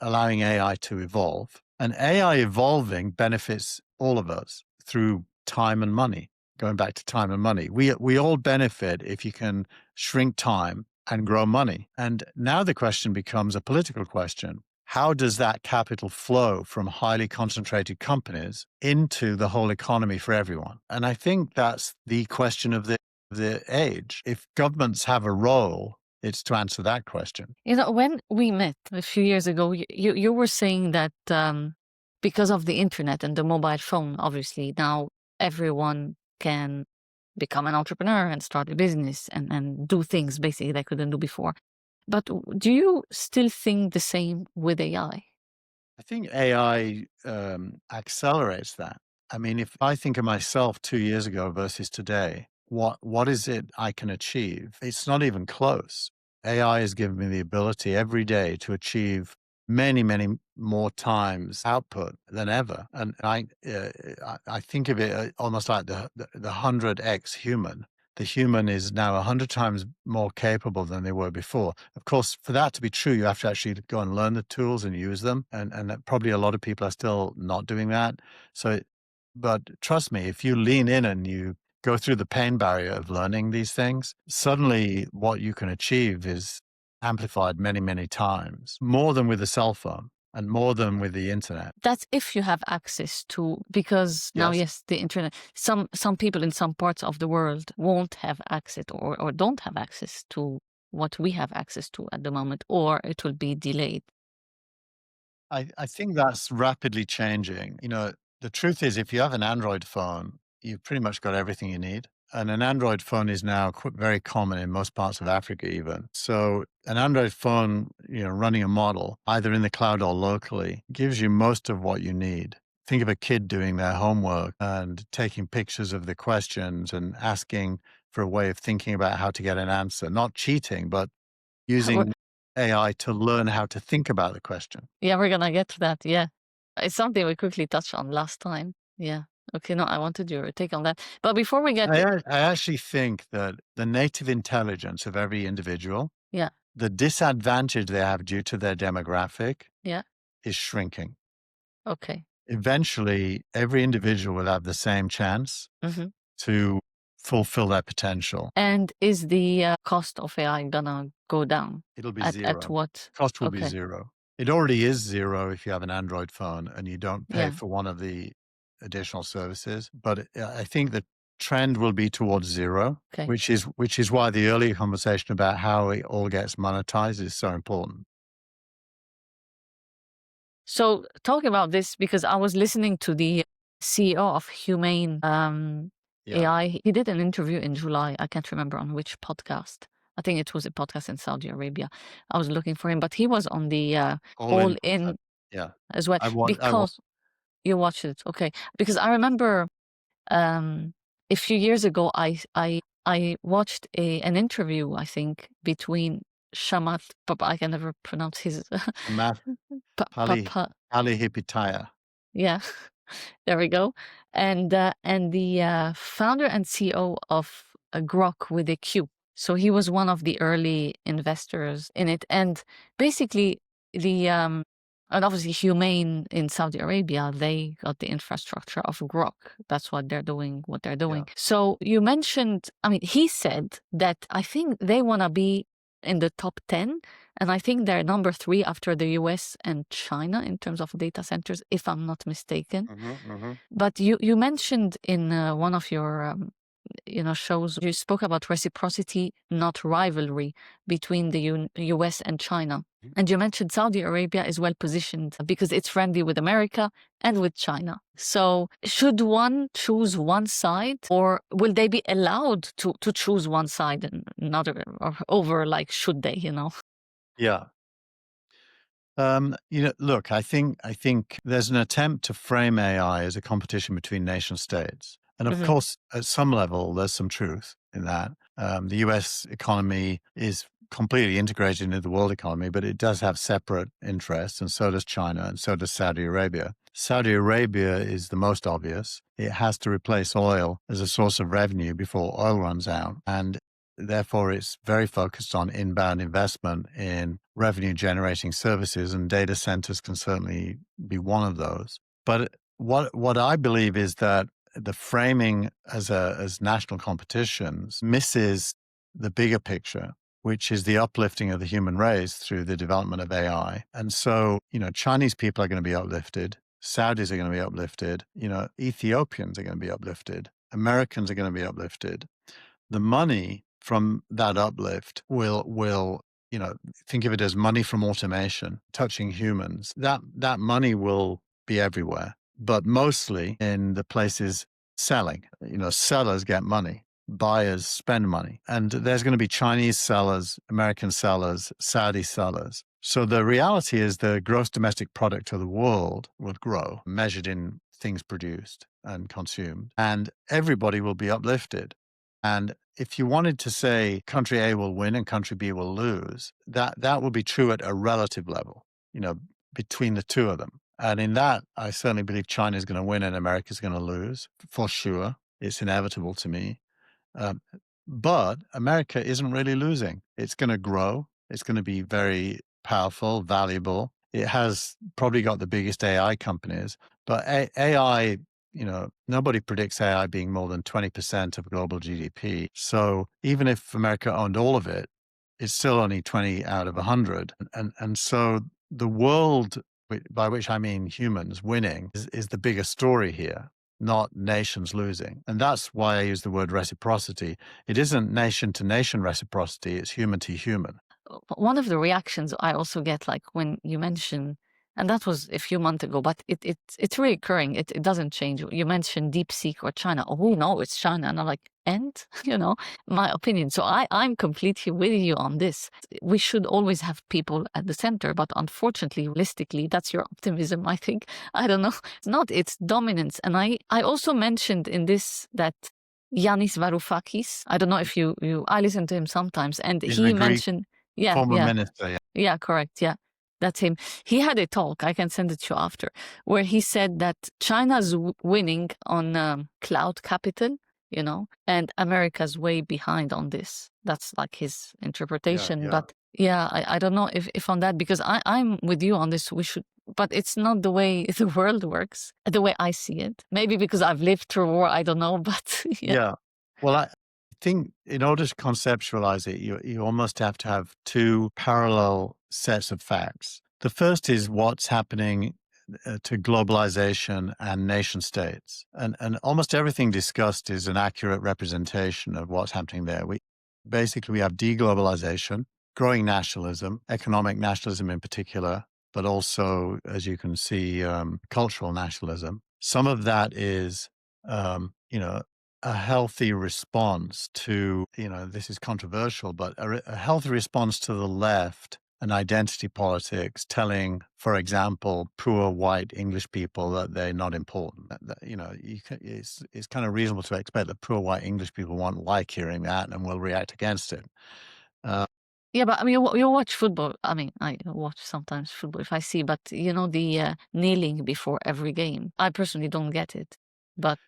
allowing AI to evolve. And AI evolving benefits all of us through time and money. Going back to time and money, we all benefit if you can shrink time and grow money. And now the question becomes a political question. How does that capital flow from highly concentrated companies into the whole economy for everyone? And I think that's the question of the age. If governments have a role, it's to answer that question. When we met a few years ago, you were saying that because of the internet and the mobile phone, obviously now everyone can become an entrepreneur and start a business and do things basically they couldn't do before. But do you still think the same with AI? I think AI accelerates that. I mean, if I think of myself 2 years ago versus today, what is it I can achieve? It's not even close. AI has given me the ability every day to achieve many, many more times output than ever, and I think of it almost like the 100x human. The human is now 100 times more capable than they were before. Of course, for that to be true, you have to actually go and learn the tools and use them, and that probably a lot of people are still not doing that. So, but trust me, if you lean in and you go through the pain barrier of learning these things, suddenly what you can achieve is amplified many, many times, more than with a cell phone and more than with the internet. That's if you have access to, because now, Yes. yes, the internet, some people in some parts of the world won't have access or don't have access to what we have access to at the moment, or it will be delayed. I think that's rapidly changing. The truth is, if you have an Android phone, you've pretty much got everything you need. And an Android phone is now very common in most parts of Africa, even. So, an Android phone, running a model, either in the cloud or locally, gives you most of what you need. Think of a kid doing their homework and taking pictures of the questions and asking for a way of thinking about how to get an answer, not cheating, but We're, using AI to learn how to think about the question. yeah, we're gonna get to that. Yeah, it's something we quickly touched on last time. Yeah. Okay. No, I wanted your take on that. But before we get, I actually think that the native intelligence of every individual, yeah, the disadvantage they have due to their demographic, yeah, is shrinking. okay. Eventually, every individual will have the same chance Hmm. to fulfill their potential. And is the cost of AI gonna go down? It'll be At zero. what? Cost will be Okay. zero. It already is zero if you have an Android phone and you don't pay Yeah. for one of the additional services. But I think the trend will be towards zero, Okay. which is why the earlier conversation about how it all gets monetized is so important. So talking about this, because I was listening to the CEO of Humane Yeah. AI. He did an interview in July. I can't remember on which podcast. I think it was a podcast in Saudi Arabia. I was looking for him, but he was on the All All in. In Yeah. as well. I want. Because you watched it, okay? Because I remember a few years ago, I watched an interview, I think, between Shamat, but I can never pronounce his Math. Pali. pa, Pali Hipitaya. yeah, there we go. And the founder and CEO of Grok with a Q. So he was one of the early investors in it. And basically, the and obviously Humane in Saudi Arabia, they got the infrastructure of Grok. That's what they're doing, what they're Yeah. doing. So you mentioned, I mean, he said that I think they want to be in the top 10. And I think they're number 3 after the US and China in terms of data centers, if I'm not mistaken. But you mentioned in one of your shows, you spoke about reciprocity, not rivalry, between the US and China. And you mentioned Saudi Arabia is well positioned because it's friendly with America and with China. So should one choose one side, or will they be allowed to choose one side and another, or over, like, should they, Yeah. Look, I think there's an attempt to frame AI as a competition between nation states. And of Mhm. course, at some level, there's some truth in that. The US economy is completely integrated into the world economy, but it does have separate interests, and so does China, and so does Saudi Arabia. Saudi Arabia is the most obvious. It has to replace oil as a source of revenue before oil runs out. And therefore, it's very focused on inbound investment in revenue generating services, and data centers can certainly be one of those. But what I believe is that the framing as national competitions misses the bigger picture. which is the uplifting of the human race through the development of AI. And so, Chinese people are going to be uplifted. Saudis are going to be uplifted. Ethiopians are going to be uplifted. Americans are going to be uplifted. The money from that uplift will think of it as money from automation touching humans. That money will be everywhere, but mostly in the places selling. Sellers get money, buyers spend money, and there's going to be Chinese sellers, American sellers, Saudi sellers. So the reality is the gross domestic product of the world will grow, measured in things produced and consumed, and everybody will be uplifted. And if you wanted to say country A will win and country B will lose, that will be true at a relative level, between the two of them. And in that, I certainly believe China is going to win and America is going to lose, for sure. It's inevitable to me. But America isn't really losing. It's going to grow. It's going to be very powerful, valuable. It has probably got the biggest AI companies, but AI, nobody predicts AI being more than 20% of global GDP. So even if America owned all of it, it's still only 20 out of 100. And so the world, by which I mean humans winning, is the bigger story here, not nations losing. And that's why I use the word reciprocity. It isn't nation to nation reciprocity, it's human to human. One of the reactions I also get, like when you mention, and that was a few months ago, but it's reoccurring. It doesn't change. You mentioned DeepSeek or China. Oh no, it's China, and I'm like, and my opinion. So I'm completely with you on this. We should always have people at the center, but unfortunately, realistically, that's your optimism. I think I don't know. It's not. It's dominance, and I also mentioned in this that Yanis Varoufakis. I don't know if you I listen to him sometimes, and He's he a Greek mentioned, yeah, former minister. yeah, correct, yeah, that's him. He had a talk, I can send it to you after, where he said that China's winning on cloud capital, and America's way behind on this. That's like his interpretation. Yeah. But yeah, I don't know if on that, because I'm with you on this. We should, but it's not the way the world works, the way I see it. Maybe because I've lived through war, I don't know, but Yeah. Well, I think in order to conceptualize it, you almost have to have two parallel sets of facts. The first is what's happening to globalization and nation states. And almost everything discussed is an accurate representation of what's happening there. We have deglobalization, growing nationalism, economic nationalism in particular, but also, as you can see, cultural nationalism. Some of that is, a healthy response to, this is controversial, but a healthy response to the left and identity politics, telling, for example, poor white English people that they're not important. It's kind of reasonable to expect that poor white English people won't like hearing that and will react against it. Yeah, but I mean, you watch football. I mean, I watch sometimes football if I see, but the kneeling before every game. I personally don't get it, but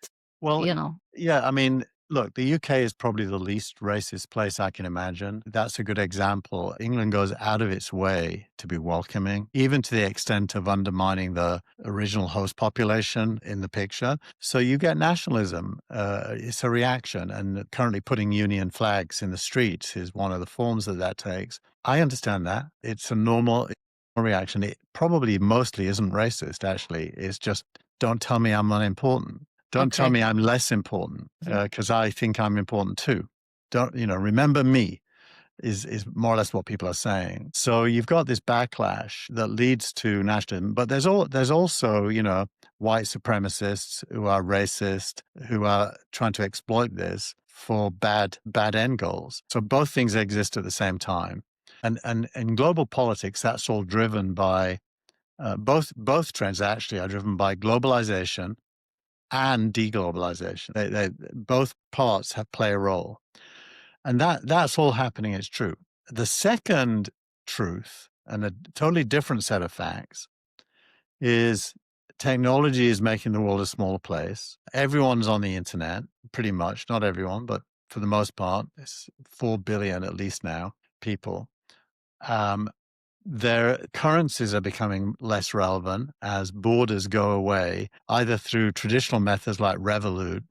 Well, you know, yeah, I mean, look, the UK is probably the least racist place I can imagine. That's a good example. England goes out of its way to be welcoming, even to the extent of undermining the original host population in the picture. So you get nationalism. It's a reaction. And currently putting Union flags in the streets is one of the forms that takes. I understand that. It's a normal reaction. It probably mostly isn't racist, actually. It's just, don't tell me I'm unimportant. Don't tell okay. me I'm less important because I think I'm important too. Don't, remember me is more or less what people are saying. So you've got this backlash that leads to nationalism, but there's also, white supremacists who are racist, who are trying to exploit this for bad end goals. So both things exist at the same time. And in global politics, that's all driven by both trends actually are driven by globalization and deglobalization. They both parts play a role, and that's all happening. It's true. The second truth, and a totally different set of facts, is technology is making the world a smaller place. Everyone's on the internet, pretty much. Not everyone, but for the most part, it's 4 billion at least now people. Their currencies are becoming less relevant as borders go away, either through traditional methods like Revolut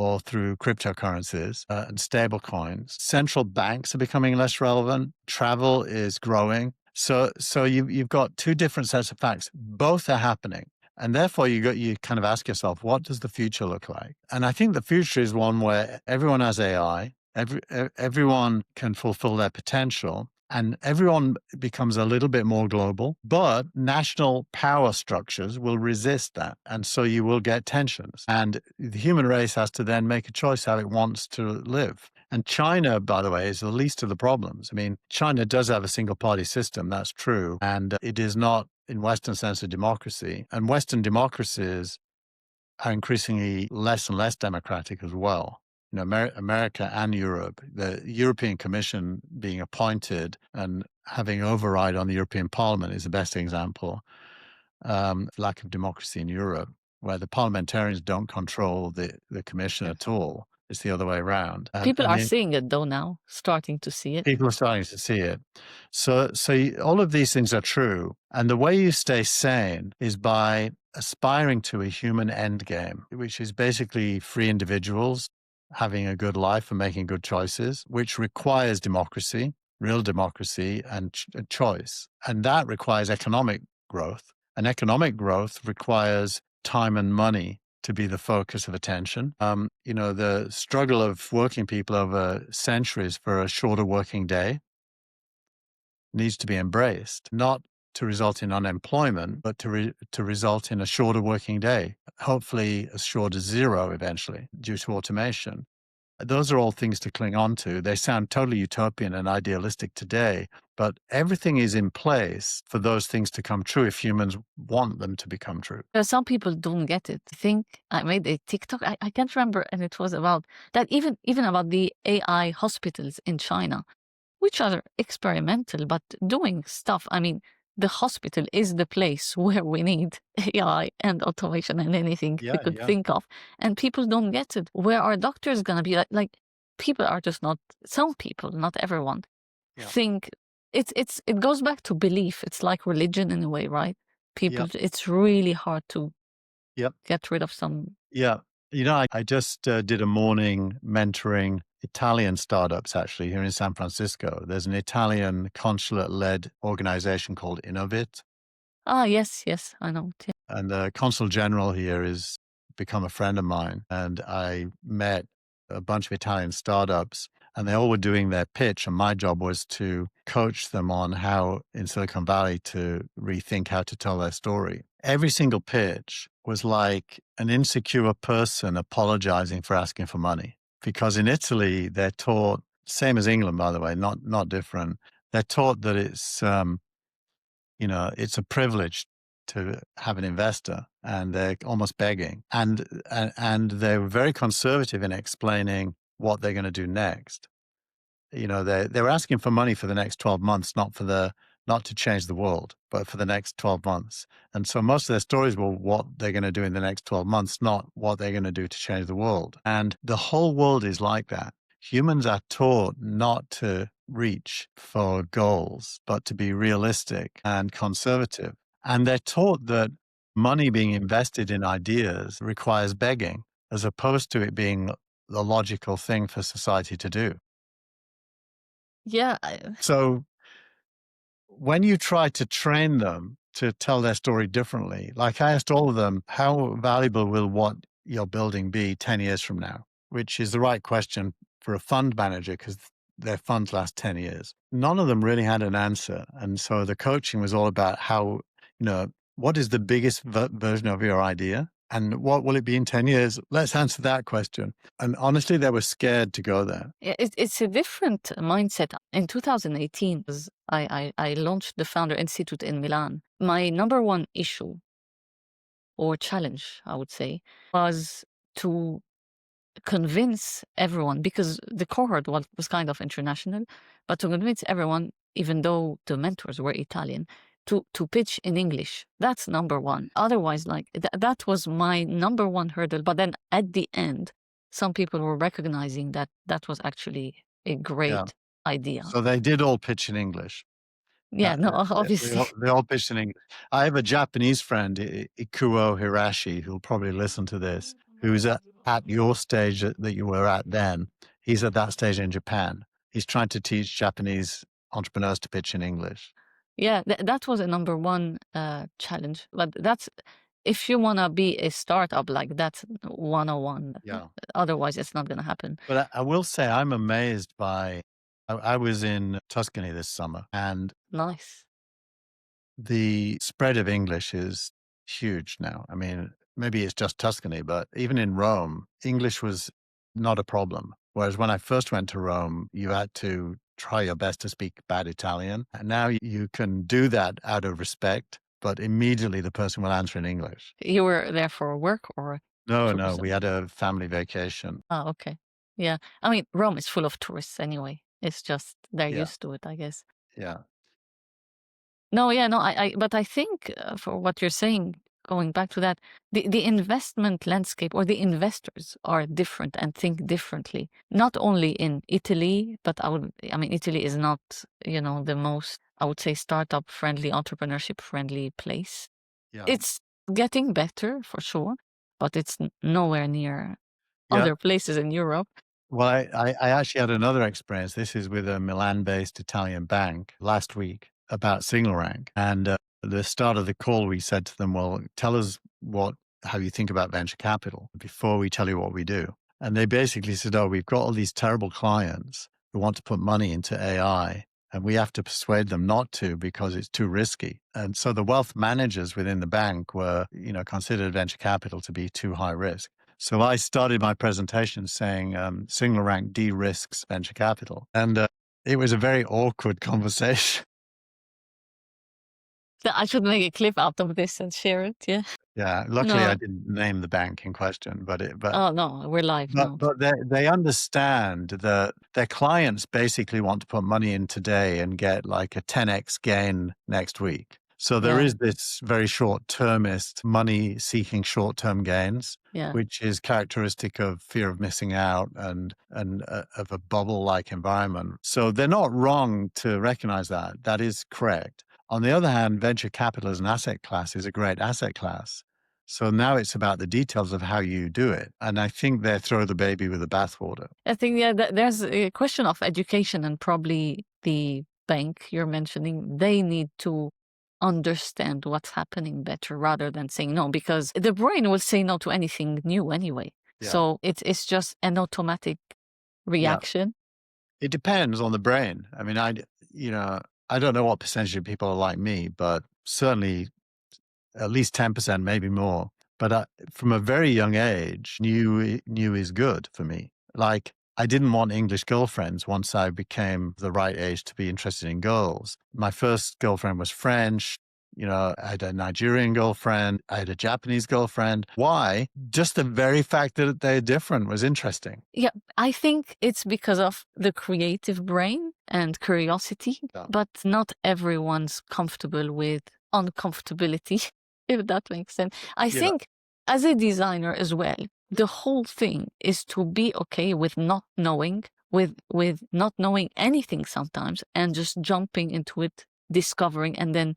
or through cryptocurrencies and stable coins. Central banks are becoming less relevant. Travel is growing. So you've got two different sets of facts. Both are happening. And therefore, you kind of ask yourself, what does the future look like? And I think the future is one where everyone has AI, everyone can fulfill their potential, and everyone becomes a little bit more global, but national power structures will resist that. And so you will get tensions. And the human race has to then make a choice how it wants to live. And China, by the way, is the least of the problems. I mean, China does have a single party system, that's true. And it is not, in Western sense, of democracy. And Western democracies are increasingly less and less democratic as well. You know, America and Europe, the European Commission being appointed and having override on the European Parliament is the best example. Lack of democracy in Europe, where the parliamentarians don't control the Commission at all. It's the other way around. People And are the seeing it though now, starting to see it. people are starting to see it. All of these things are true. And the way you stay sane is by aspiring to a human end game, which is basically free individuals having a good life and making good choices, which requires democracy, real democracy, and choice. And that requires economic growth. And economic growth requires time and money to be the focus of attention. You know, the struggle of working people over centuries for a shorter working day needs to be embraced, not to result in unemployment, but to result in a shorter working day, hopefully as short as zero eventually due to automation. Those are all things to cling on to. They sound totally utopian and idealistic today, but everything is in place for those things to come true if humans want them to become true. Some people don't get it. I think I made a TikTok, I can't remember, and it was about that, even about the AI hospitals in China, which are experimental, but doing stuff. I mean, the hospital is the place where we need AI and automation and anything we could think of. And people don't get it. Where are doctors going to be? Like, people are just not, some people, not everyone, think it goes back to belief. It's like religion in a way, right? People, it's really hard to get rid of some. Yeah. You know, I just did a morning mentoring Italian startups actually here in San Francisco. There's an Italian consulate-led organization called Innovit. Ah, yes, I know. Yeah. And the consul general here is become a friend of mine. And I met a bunch of Italian startups and they all were doing their pitch. And my job was to coach them on how in Silicon Valley to rethink how to tell their story. Every single pitch was like an insecure person apologizing for asking for money. Because in Italy, they're taught, same as England, by the way, not different. They're taught that it's, you know, it's a privilege to have an investor, and they're almost begging. And they're very conservative in explaining what they're going to do next. You know, they were asking for money for the next 12 months, not to change the world, but for the next 12 months. And so most of their stories were what they're going to do in the next 12 months, not what they're going to do to change the world. And the whole world is like that. Humans are taught not to reach for goals, but to be realistic and conservative. And they're taught that money being invested in ideas requires begging, as opposed to it being the logical thing for society to do. Yeah. So when you try to train them to tell their story differently, like I asked all of them, how valuable will what you're building be 10 years from now? Which is the right question for a fund manager because their funds last 10 years. None of them really had an answer. And so the coaching was all about how, you know, what is the biggest version of your idea? And what will it be in 10 years? Let's answer that question. And honestly, they were scared to go there. It's a different mindset. In 2018, I launched the Founder Institute in Milan. My number one issue or challenge, I would say, was to convince everyone, because the cohort was kind of international, but to convince everyone, even though the mentors were Italian, to pitch in English. That's number one. Otherwise, like that was my number one hurdle. But then at the end, some people were recognizing that that was actually a great idea. So they did all pitch in English. Yeah, no, obviously. They all pitched in English. I have a Japanese friend, Ikuo Hirashi, who'll probably listen to this, who's at your stage that you were at then. He's at that stage in Japan. He's trying to teach Japanese entrepreneurs to pitch in English. Yeah, that was a number one challenge. But that's if you wanna be a startup, like that's 101. Yeah. Otherwise, it's not gonna happen. But I will say I'm amazed by I was in Tuscany this summer, and Nice. the spread of English is huge now. I mean, maybe it's just Tuscany, but even in Rome, English was not a problem. Whereas when I first went to Rome, you had to try your best to speak bad Italian. And now you can do that out of respect, but immediately the person will answer in English. You were there for work or No, for no, business? we had a family vacation. Oh, okay. Yeah. I mean, Rome is full of tourists anyway. It's just they're Yeah, used to it, I guess. yeah, No, yeah, no, but I think for what you're saying, going back to that, the investment landscape or the investors are different and think differently. Not only in Italy, but I mean, Italy is not, the most, I would say, startup friendly, entrepreneurship friendly place. yeah. It's getting better for sure, but it's nowhere near Yeah. other places in Europe. Well, I actually had another experience. This is with a Milan-based Italian bank last week about SignalRank. And at the start of the call, we said to them, well, tell us how you think about venture capital before we tell you what we do. And they basically said, oh, we've got all these terrible clients who want to put money into AI, and we have to persuade them not to because it's too risky. And so the wealth managers within the bank were, considered venture capital to be too high risk. So I started my presentation saying SignalRank de-risks venture capital. And it was a very awkward conversation. I should make a clip out of this and share it. Yeah. Yeah, luckily I No. didn't name the bank in question, Oh no, we're live but now. but they understand that their clients basically want to put money in today and get like a 10x gain next week. So there Yeah. is this very short-termist money seeking short-term gains, Yeah. which is characteristic of fear of missing out and of a bubble-like environment. So they're not wrong to recognize that. That is correct. On the other hand, venture capital as an asset class is a great asset class. So now it's about the details of how you do it. And I think they throw the baby with the bathwater. I think, yeah, there's a question of education, and probably the bank you're mentioning, they need to understand what's happening better rather than saying no, because the brain will say no to anything new anyway. Yeah. So it's just an automatic Yeah. reaction. It depends on the brain. I mean, I don't know what percentage of people are like me, but certainly at least 10%, maybe more. But from a very young age, new is good for me. Like, I didn't want English girlfriends once I became the right age to be interested in girls. My first girlfriend was French. I had a Nigerian girlfriend. I had a Japanese girlfriend. Why? Just the very fact that they're different was interesting. Yeah, I think it's because of the creative brain and curiosity, Yeah. but not everyone's comfortable with uncomfortability, if that makes sense. I Yeah. think as a designer as well, the whole thing is to be okay with not knowing, with not knowing anything sometimes, and just jumping into it, discovering, and then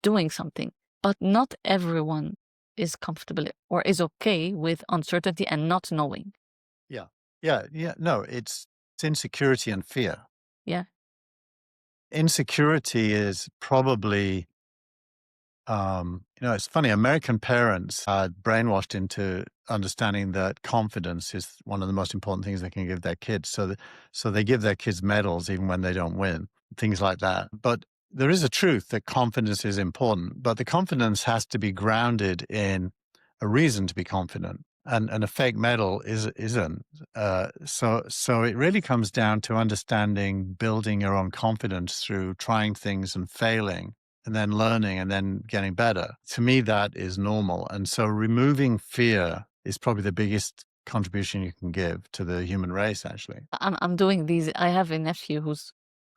doing something. But not everyone is comfortable or is okay with uncertainty and not knowing. Yeah. Yeah. Yeah. No, it's insecurity and fear. Yeah. Insecurity is probably, it's funny. American parents are brainwashed into understanding that confidence is one of the most important things they can give their kids. So they give their kids medals even when they don't win, things like that. But there is a truth that confidence is important, but the confidence has to be grounded in a reason to be confident. And a fake medal isn't. So it really comes down to understanding, building your own confidence through trying things and failing, and then learning and then getting better. To me, that is normal. And so removing fear is probably the biggest contribution you can give to the human race, actually. I'm doing these. I have a nephew who's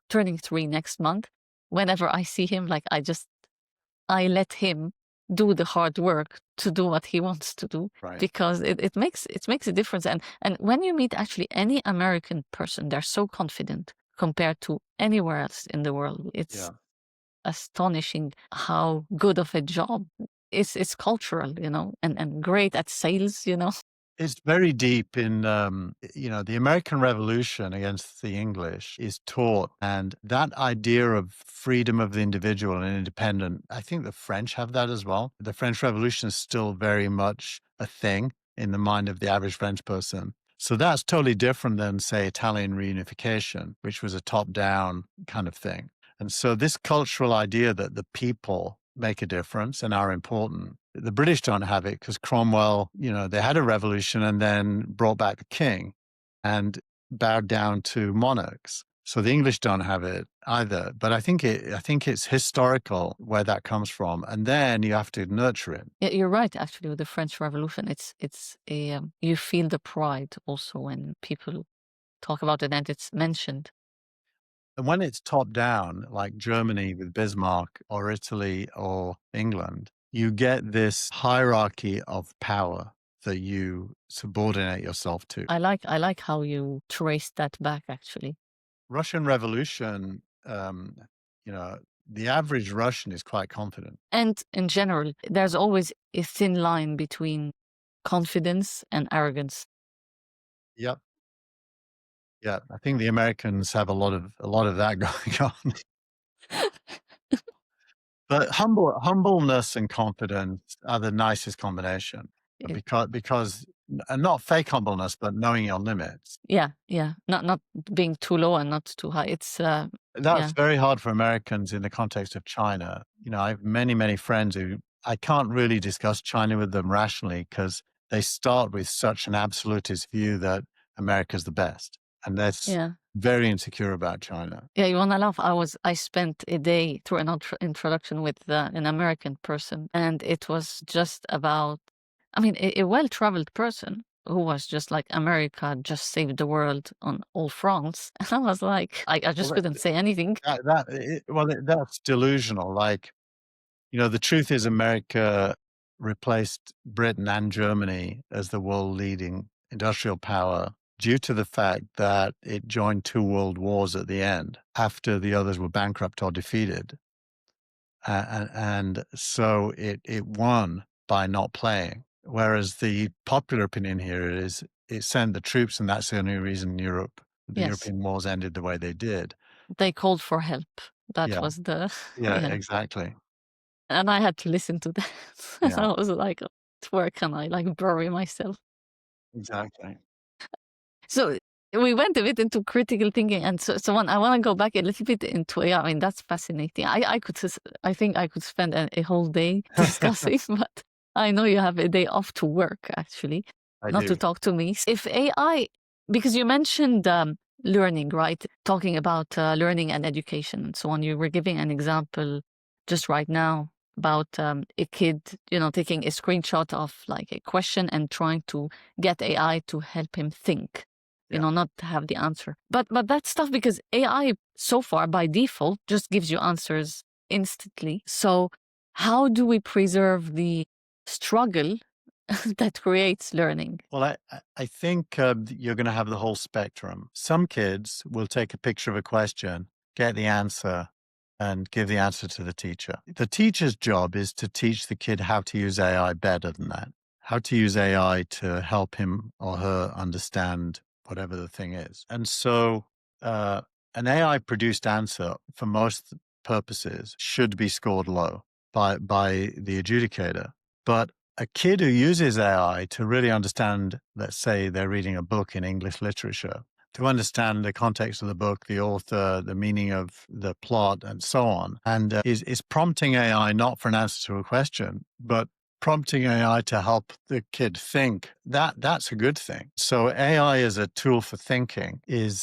turning 3 next month. Whenever I see him, like I let him do the hard work to do what he wants to do, Right. because it makes a difference. And when you meet actually any American person, they're so confident compared to anywhere else in the world. It's Yeah. astonishing how good of a job. It's cultural, and great at sales. It's very deep in, the American Revolution against the English is taught, and that idea of freedom of the individual and independent, I think the French have that as well. The French Revolution is still very much a thing in the mind of the average French person. So that's totally different than, say, Italian reunification, which was a top-down kind of thing. And so this cultural idea that the people make a difference and are important, the British don't have it because Cromwell, they had a revolution and then brought back the king and bowed down to monarchs. So the English don't have it either. But I think it's historical where that comes from, and then you have to nurture it. Yeah, you're right. Actually, with the French Revolution, it's a you feel the pride also when people talk about it and it's mentioned. And when it's top down, like Germany with Bismarck or Italy or England, you get this hierarchy of power that you subordinate yourself to. I like how you trace that back. Actually, Russian Revolution, you know, the average Russian is quite confident. and in general, there's always a thin line between confidence and arrogance. Yep. Yeah. I think the Americans have a lot of that going on. But humbleness and confidence are the nicest combination Yeah, because and not fake humbleness, but knowing your limits. yeah. Not being too low and not too high. It's That's yeah, very hard for Americans in the context of China. I have many, many friends who I can't really discuss China with them rationally because they start with such an absolutist view that America's the best. And that's yeah. very insecure about China. Yeah, you wanna laugh? I spent a day through an introduction with an American person, and it was just about, I mean, a well-traveled person who was just like, America just saved the world on all fronts. And I was like, I Well, just couldn't say anything. that's delusional. Like, the truth is America replaced Britain and Germany as the world leading industrial power due to the fact that it joined two world wars at the end after the others were bankrupt or defeated. And so it won by not playing. Whereas the popular opinion here is it sent the troops, and that's the only reason the Yes, European wars ended the way they did. they called for help. That Yeah, was the yeah, yeah, exactly. and I had to listen to that. Yeah, I was like, where can I like bury myself? exactly. So we went a bit into critical thinking, and so I want to go back a little bit into AI. I mean, that's fascinating. I think I could spend a whole day discussing, but I know you have a day off to work, actually, I not to do. talk to me. If AI, because you mentioned learning, right? Talking about learning and education and so on. You were giving an example just right now about a kid, taking a screenshot of like a question and trying to get AI to help him think, Yeah. not to have the answer. But that's tough because AI so far by default just gives you answers instantly. So how do we preserve the struggle that creates learning? Well, I think you're going to have the whole spectrum. Some kids will take a picture of a question, get the answer, and give the answer to the teacher. The teacher's job is to teach the kid how to use AI better than that, how to use AI to help him or her understand whatever the thing is. And so an AI produced answer for most purposes should be scored low by the adjudicator. But a kid who uses AI to really understand, let's say they're reading a book in English literature, to understand the context of the book, the author, the meaning of the plot, and so on, and is prompting AI not for an answer to a question, but prompting AI to help the kid think, that's a good thing. So AI as a tool for thinking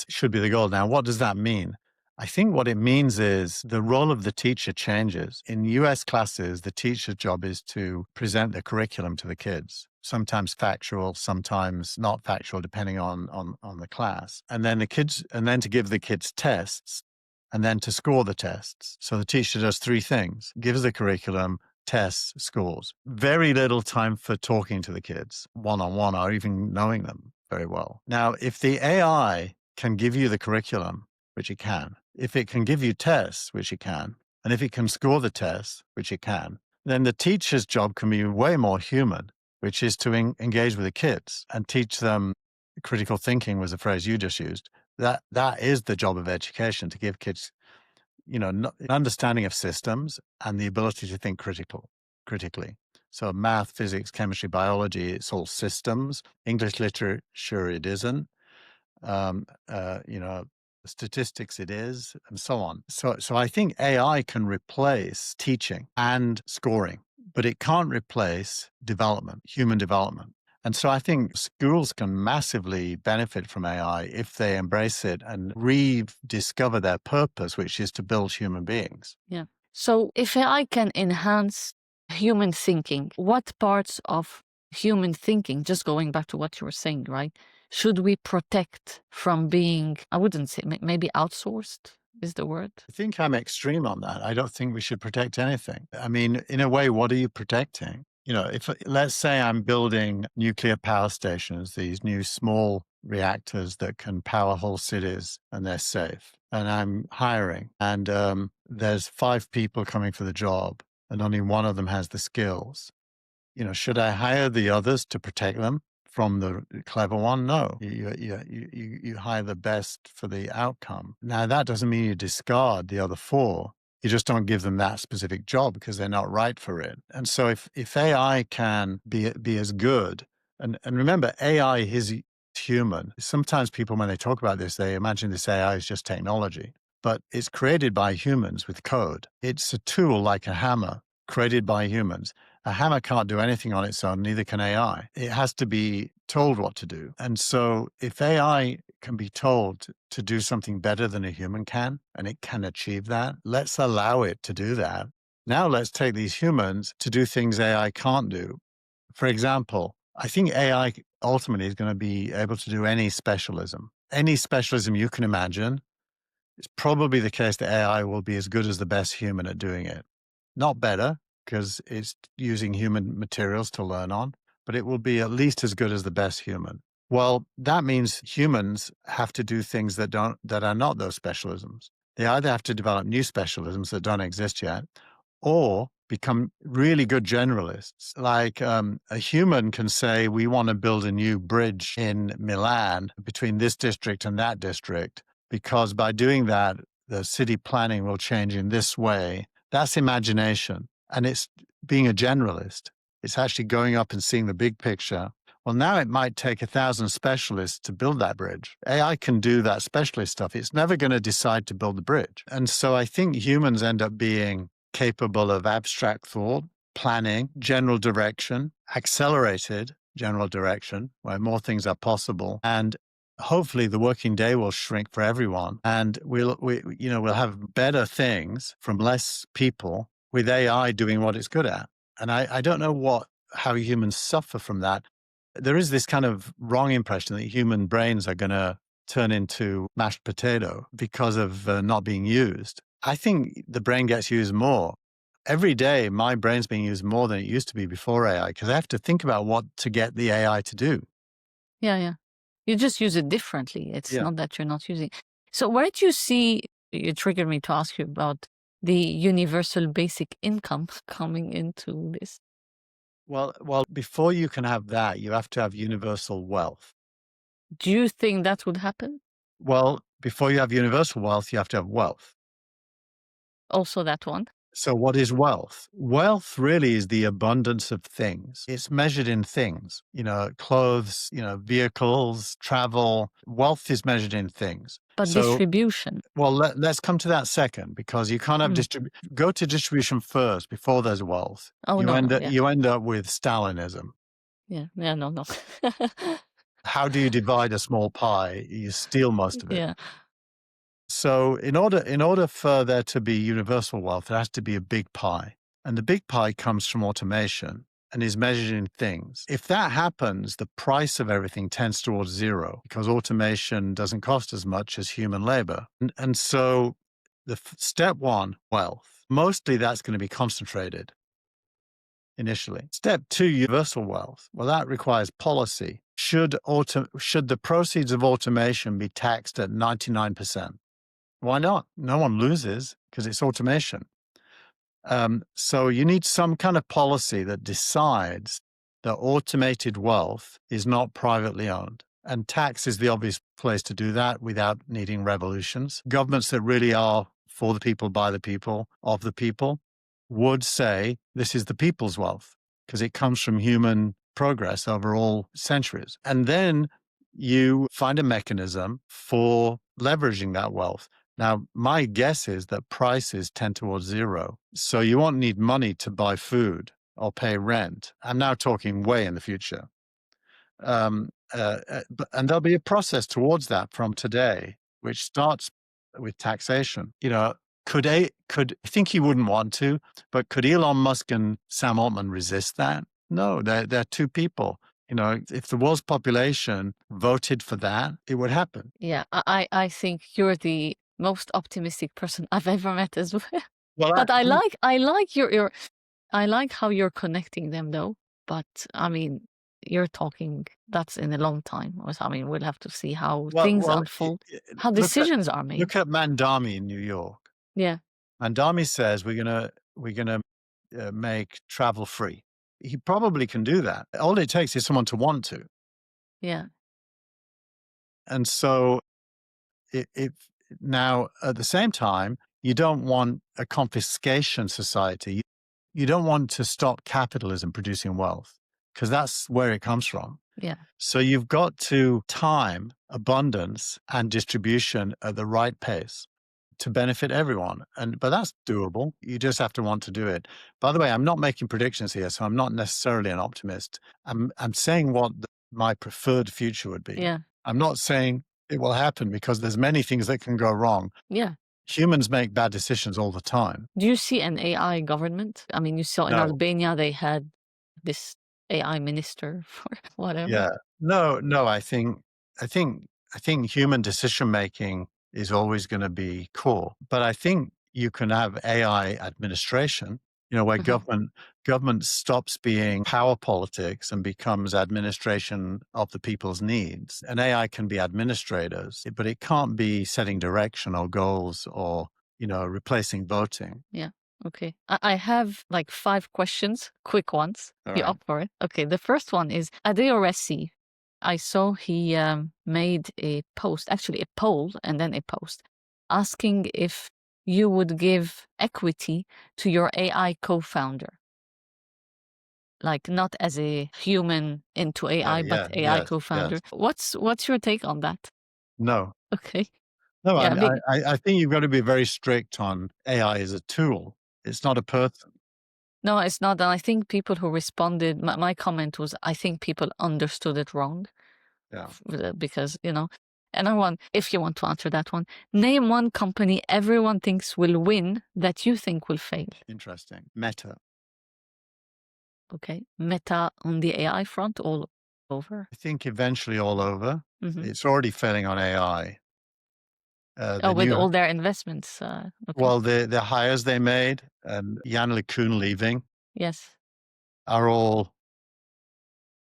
should be the goal. Now, what does that mean? I think what it means is the role of the teacher changes. In US classes, the teacher's job is to present the curriculum to the kids, sometimes factual, sometimes not factual, depending on the class. And then to give the kids tests and then to score the tests. So the teacher does three things: gives the curriculum, tests, scores. Very little time for talking to the kids one-on-one or even knowing them very well. Now, if the AI can give you the curriculum, which it can, if it can give you tests, which it can, and if it can score the tests, which it can, then the teacher's job can be way more human. which is to engage with the kids and teach them critical thinking was the phrase you just used. That is the job of education, to give kids, an understanding of systems and the ability to think critically. So math, physics, chemistry, biology, it's all systems. English literature, it isn't. Um, uh, you know, Statistics, it is, and so on. So I think AI can replace teaching and scoring, but it can't replace development, human development. And so I think schools can massively benefit from AI if they embrace it and rediscover their purpose, which is to build human beings. Yeah. So if AI can enhance human thinking, what parts of human thinking, just going back to what you were saying, right, should we protect from being, I wouldn't say, maybe outsourced is the word? I think I'm extreme on that. I don't think we should protect anything. I mean, in a way, what are you protecting? If let's say I'm building nuclear power stations, these new small reactors that can power whole cities and they're safe, and I'm hiring, and there's 5 people coming for the job, and only one of them has the skills. Should I hire the others to protect them from the clever one? No. You hire the best for the outcome. Now, that doesn't mean you discard the other 4. You just don't give them that specific job because they're not right for it. And so if AI can be as good, and remember, AI is human. Sometimes people, when they talk about this, they imagine this AI is just technology, but it's created by humans with code. It's a tool like a hammer created by humans. A hammer can't do anything on its own, neither can AI. It has to be told what to do. And so if AI can be told to do something better than a human can, and it can achieve that, let's allow it to do that. Now let's take these humans to do things AI can't do. For example, I think AI ultimately is going to be able to do any specialism. Any specialism you can imagine. It's probably the case that AI will be as good as the best human at doing it. Not better, because it's using human materials to learn on, but it will be at least as good as the best human. Well, that means humans have to do things that are not those specialisms. They either have to develop new specialisms that don't exist yet, or become really good generalists. Like a human can say, we want to build a new bridge in Milan between this district and that district, because by doing that, the city planning will change in this way. That's imagination. And it's being a generalist. It's actually going up and seeing the big picture. Well, now it might take 1,000 specialists to build that bridge. AI can do that specialist stuff. It's never going to decide to build the bridge. And so I think humans end up being capable of abstract thought, planning, general direction, accelerated general direction, where more things are possible. And hopefully the working day will shrink for everyone, and we'll have better things from less people with AI doing what it's good at. And I don't know how humans suffer from that. There is this kind of wrong impression that human brains are going to turn into mashed potato because of not being used. I think the brain gets used more. Every day, my brain's being used more than it used to be before AI, because I have to think about what to get the AI to do. Yeah, yeah. You just use it differently. It's Yeah. not that you're not using. So where do you see, you triggered me to ask you about the universal basic income coming into this? Well, before you can have that, you have to have universal wealth. Do you think that would happen? Well, before you have universal wealth, you have to have wealth. Also that one? So what is wealth? Wealth really is the abundance of things. It's measured in things, clothes, vehicles, travel. Wealth is measured in things. But So, distribution. well, let's come to that second, because you can't have go to distribution first before there's wealth. Oh, no, no, yeah. You end up with Stalinism. Yeah, no. How do you divide a small pie? You steal most of it. Yeah. So in order for there to be universal wealth, there has to be a big pie. And the big pie comes from automation and is measured in things. If that happens, the price of everything tends towards zero, because automation doesn't cost as much as human labor. And so step one, wealth, mostly that's going to be concentrated initially. Step two, universal wealth. Well, that requires policy. Should the proceeds of automation be taxed at 99%? Why not? No one loses because it's automation. So you need some kind of policy that decides that automated wealth is not privately owned. And tax is the obvious place to do that without needing revolutions. Governments that really are for the people, by the people, of the people would say this is the people's wealth because it comes from human progress over all centuries. And then you find a mechanism for leveraging that wealth. Now, my guess is that prices tend towards zero. So you won't need money to buy food or pay rent. I'm now talking way in the future. And there'll be a process towards that from today, which starts with taxation. Could I think he wouldn't want to, but could Elon Musk and Sam Altman resist that? No, they're two people. If the world's population voted for that, it would happen. Yeah, I think you're the most optimistic person I've ever met as well. Well, But I like how you're connecting them though. But I mean, you're talking that's in a long time. I mean, we'll have to see how things unfold, how decisions are made. Look at Mandami in New York. Yeah, Mandami says we're gonna make travel free. He probably can do that. All it takes is someone to want to. yeah, And so, if now at the same time, you don't want a confiscation society. You don't want to stop capitalism producing wealth because that's where it comes from. yeah, So you've got to time abundance and distribution at the right pace to benefit everyone. But that's doable. You just have to want to do it. By the way, I'm not making predictions here, so I'm not necessarily an optimist. I'm saying what my preferred future would be. yeah, I'm not saying it will happen because there's many things that can go wrong. yeah. Humans make bad decisions all the time. Do you see an AI government? I mean, you saw in No. Albania they had this AI minister for whatever. Yeah. No, I think human decision making is always going to be core. But I think you can have AI administration, where government stops being power politics and becomes administration of the people's needs. And AI can be administrators, but it can't be setting direction or goals or, replacing voting. Yeah. Okay. I have like 5 questions, quick ones. All You right. up for it? Okay. The first one is Adeo Ressi. I saw he made a post, actually a poll and then a post, asking if you would give equity to your AI co-founder. Like not as a human into AI, but AI Yes, co-founder. yes. What's your take on that? No. Okay. No, Yeah. I think you've got to be very strict on AI as a tool. It's not a person. No, it's not. And I think people who responded, my comment was, I think people understood it wrong. Yeah. Because, another one, if you want to answer that one, name one company everyone thinks will win that you think will fail. Interesting. Meta. Okay. Meta on the AI front, all over. I think eventually all over. Mhm. It's already failing on AI. With all their investments. Okay. Well, the hires they made and Jan LeCun leaving Yes. are all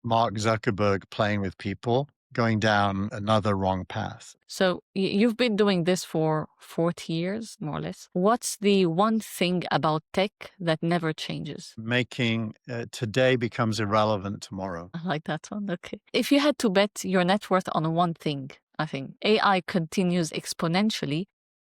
Mark Zuckerberg playing with people, going down another wrong path. So you've been doing this for 40 years, more or less. What's the one thing about tech that never changes? Making today becomes irrelevant tomorrow. I like that one. Okay. If you had to bet your net worth on one thing, I think AI continues exponentially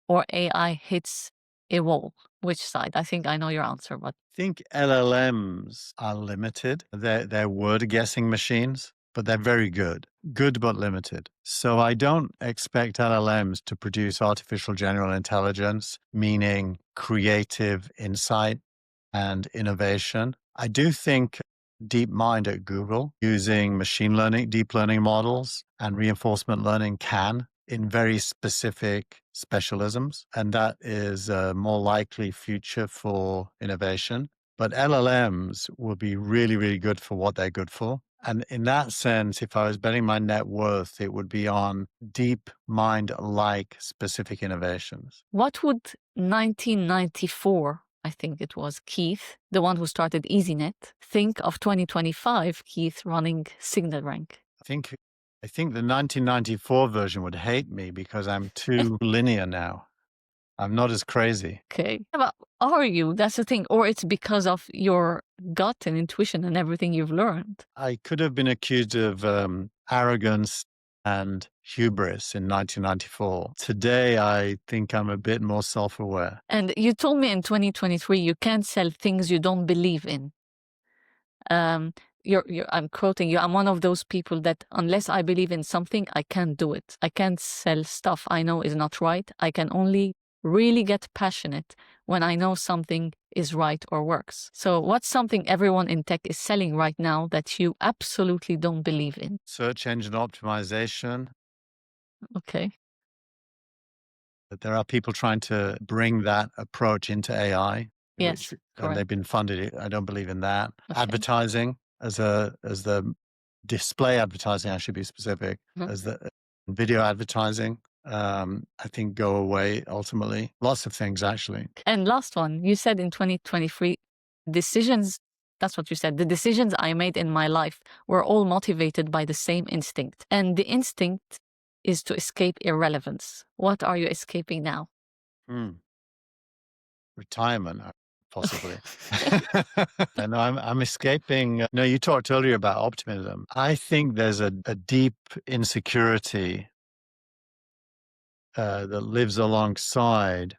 or AI hits a wall. Which side? I think I know your answer, but I think LLMs are limited. They're word guessing machines, but they're very good. Good but limited. So I don't expect LLMs to produce artificial general intelligence, meaning creative insight and innovation. I do think DeepMind at Google, using machine learning, deep learning models, and reinforcement learning can in very specific specialisms. And that is a more likely future for innovation. But LLMs will be really, really good for what they're good for. And in that sense, if I was betting my net worth, it would be on deep mind like specific innovations. what would 1994, I think it was Keith, the one who started EasyNet, think of 2025 Keith running SignalRank? I think the 1994 version would hate me because I'm too linear now. I'm not as crazy. Okay. But are you? That's the thing. Or it's because of your gut and intuition and everything you've learned. I could have been accused of arrogance and hubris in 1994. Today, I think I'm a bit more self-aware. And you told me in 2023 you can't sell things you don't believe in. I'm quoting you. I'm one of those people that unless I believe in something, I can't do it. I can't sell stuff I know is not right. I can only really get passionate when I know something is right or works. So what's something everyone in tech is selling right now that you absolutely don't believe in? Search engine optimization. Okay. But there are people trying to bring that approach into AI, Yes, and correct. they've been funded. I don't believe in that. Okay. Advertising as the display advertising, I should be specific, as the video advertising, I think go away ultimately. Lots of things actually. And last one, you said in 2023, decisions, that's what you said, the decisions I made in my life were all motivated by the same instinct. And the instinct is to escape irrelevance. What are you escaping now? Retirement, possibly. And I'm escaping. No, you talked earlier about optimism. I think there's a deep insecurity that lives alongside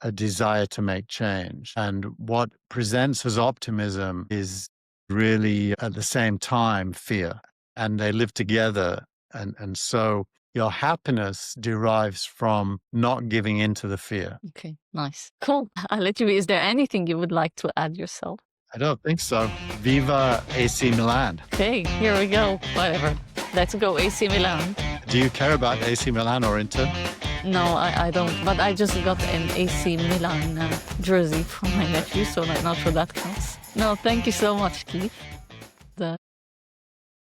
a desire to make change. And what presents as optimism is really at the same time fear. And they live together. And so your happiness derives from not giving into the fear. Okay, nice. Cool. I'll let you be. Is there anything you would like to add yourself? I don't think so. Viva AC Milan. Okay, here we go. Whatever. Let's go AC Milan. Do you care about AC Milan or Inter? No, I don't. But I just got an AC Milan jersey from my nephew, so I'm not sure that counts. No, thank you so much, Keith.